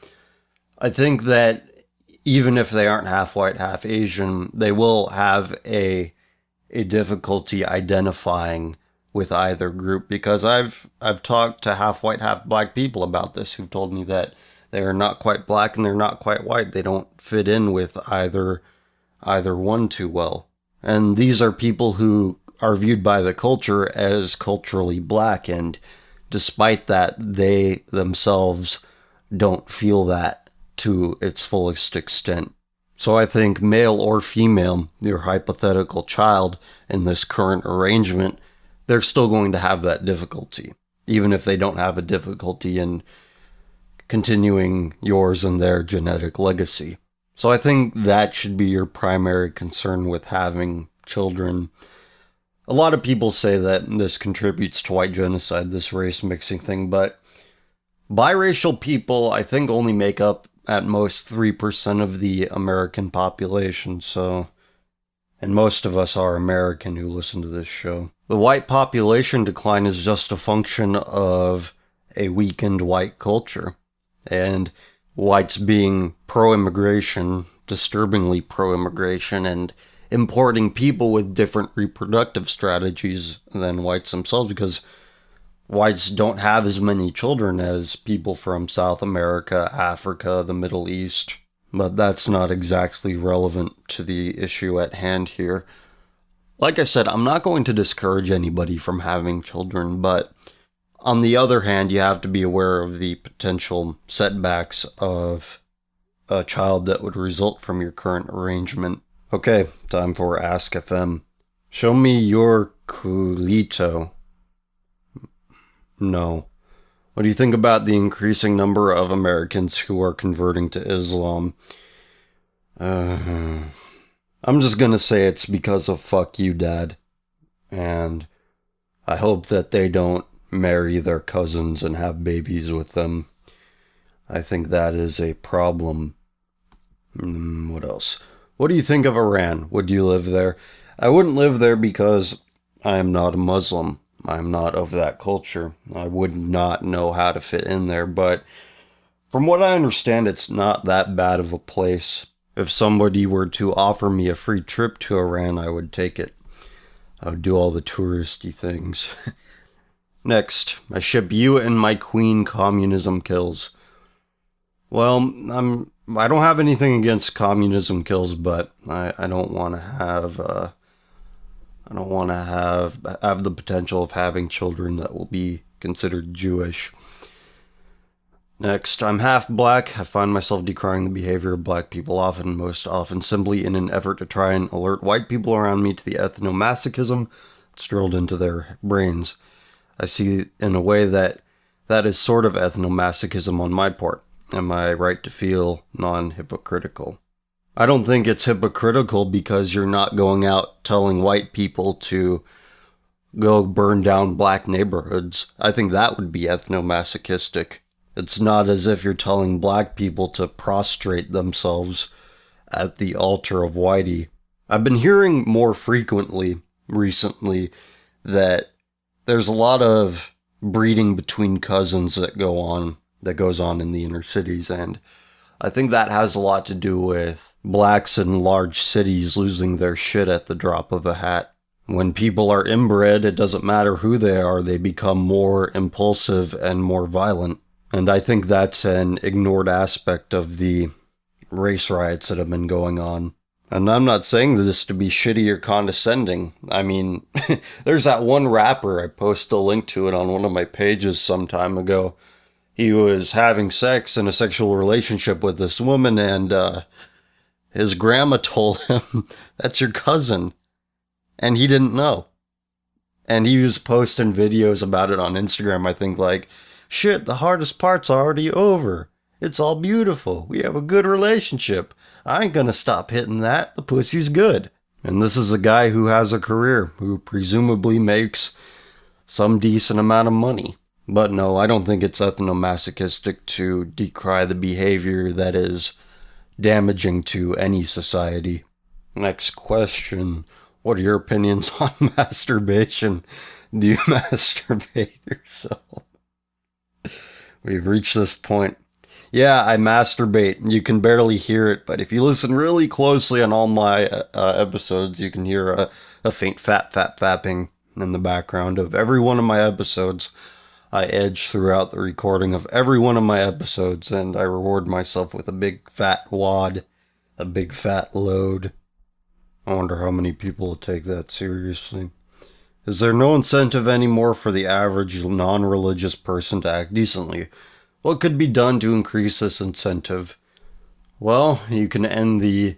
I think that even if they aren't half white, half Asian, they will have a difficulty identifying with either group, because I've talked to half white, half black people about this who've told me that they're not quite black and they're not quite white. They don't fit in with either one too well. And these are people who are viewed by the culture as culturally black, and despite that, they themselves don't feel that to its fullest extent. So I think male or female, your hypothetical child in this current arrangement, they're still going to have that difficulty, even if they don't have a difficulty in continuing yours and their genetic legacy. So I think that should be your primary concern with having children. A lot of people say that this contributes to white genocide, this race mixing thing, but biracial people, I think, only make up at most 3% of the American population, and most of us are American who listen to this show. The white population decline is just a function of a weakened white culture, and whites being pro-immigration, disturbingly pro-immigration, and importing people with different reproductive strategies than whites themselves, because whites don't have as many children as people from South America, Africa, the Middle East. But that's not exactly relevant to the issue at hand here. Like I said, I'm not going to discourage anybody from having children, but on the other hand, you have to be aware of the potential setbacks of a child that would result from your current arrangement. Okay, time for Ask FM. Show me your culito. No. What do you think about the increasing number of Americans who are converting to Islam? I'm just gonna say it's because of fuck you, Dad. And I hope that they don't marry their cousins and have babies with them. I think that is a problem. What else? What do you think of Iran? Would you live there? I wouldn't live there because I am not a Muslim. I'm not of that culture. I would not know how to fit in there, but from what I understand, it's not that bad of a place. If somebody were to offer me a free trip to Iran, I would take it. I would do all the touristy things. Next, I ship you and my queen. Communism kills. Well, I don't have anything against communism kills, but I don't want to have have the potential of having children that will be considered Jewish. Next, I'm half black. I find myself decrying the behavior of black people most often simply in an effort to try and alert white people around me to the ethnomasochism that's drilled into their brains. I see in a way that is sort of ethnomasochism on my part. Am I right to feel non-hypocritical? I don't think it's hypocritical because you're not going out telling white people to go burn down black neighborhoods. I think that would be ethnomasochistic. It's not as if you're telling black people to prostrate themselves at the altar of whitey. I've been hearing more frequently recently that there's a lot of breeding between cousins that goes on in the inner cities, and I think that has a lot to do with blacks in large cities losing their shit at the drop of a hat. When people are inbred, it doesn't matter who they are, they become more impulsive and more violent. And I think that's an ignored aspect of the race riots that have been going on. And I'm not saying this to be shitty or condescending. I mean, there's that one rapper, I posted a link to it on one of my pages some time ago. He was having sex in a sexual relationship with this woman, and his grandma told him, that's your cousin. And he didn't know. And he was posting videos about it on Instagram, I think, like, shit, the hardest part's already over. It's all beautiful. We have a good relationship. I ain't gonna stop hitting that. The pussy's good. And this is a guy who has a career, who presumably makes some decent amount of money. But no, I don't think it's ethnomasochistic to decry the behavior that is damaging to any society. Next question. What are your opinions on masturbation? Do you masturbate yourself? We've reached this point. Yeah, I masturbate. You can barely hear it, but if you listen really closely on all my episodes, you can hear a faint fapping in the background of every one of my episodes. I edge throughout the recording of every one of my episodes, and I reward myself with a big fat wad, a big fat load. I wonder how many people will take that seriously. Is there no incentive anymore for the average non-religious person to act decently? What could be done to increase this incentive? Well, you can end the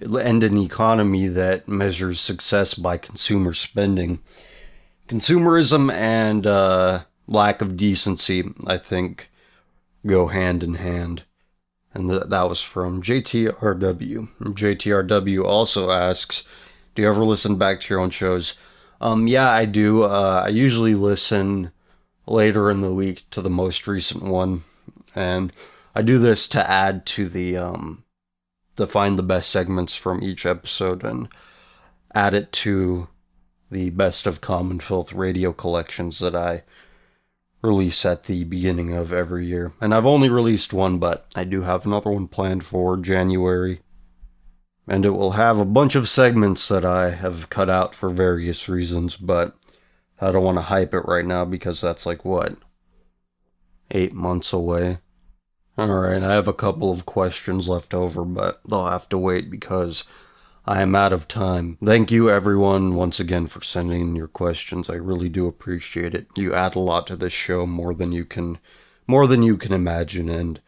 and an economy that measures success by consumer spending. Consumerism and lack of decency, I think, go hand in hand. And that was from JTRW. JTRW also asks, do you ever listen back to your own shows? Yeah, I do. I usually listen later in the week to the most recent one. And I do this to add to to find the best segments from each episode and add it to the best of Common Filth radio collections that I release at the beginning of every year. And I've only released one, but I do have another one planned for January. And it will have a bunch of segments that I have cut out for various reasons, but I don't want to hype it right now because that's 8 months away. Alright, I have a couple of questions left over, but they'll have to wait because I am out of time. Thank you everyone once again for sending in your questions. I really do appreciate it. You add a lot to this show, more than you can imagine, and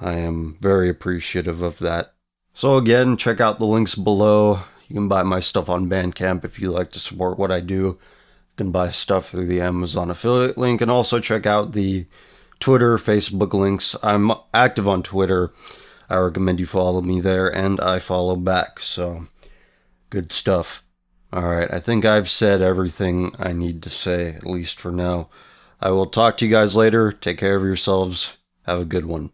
I am very appreciative of that. So again, check out the links below. You can buy my stuff on Bandcamp if you like to support what I do. You can buy stuff through the Amazon affiliate link, and also check out the Twitter, Facebook links. I'm active on Twitter. I recommend you follow me there, and I follow back, so good stuff. Alright, I think I've said everything I need to say, at least for now. I will talk to you guys later. Take care of yourselves. Have a good one.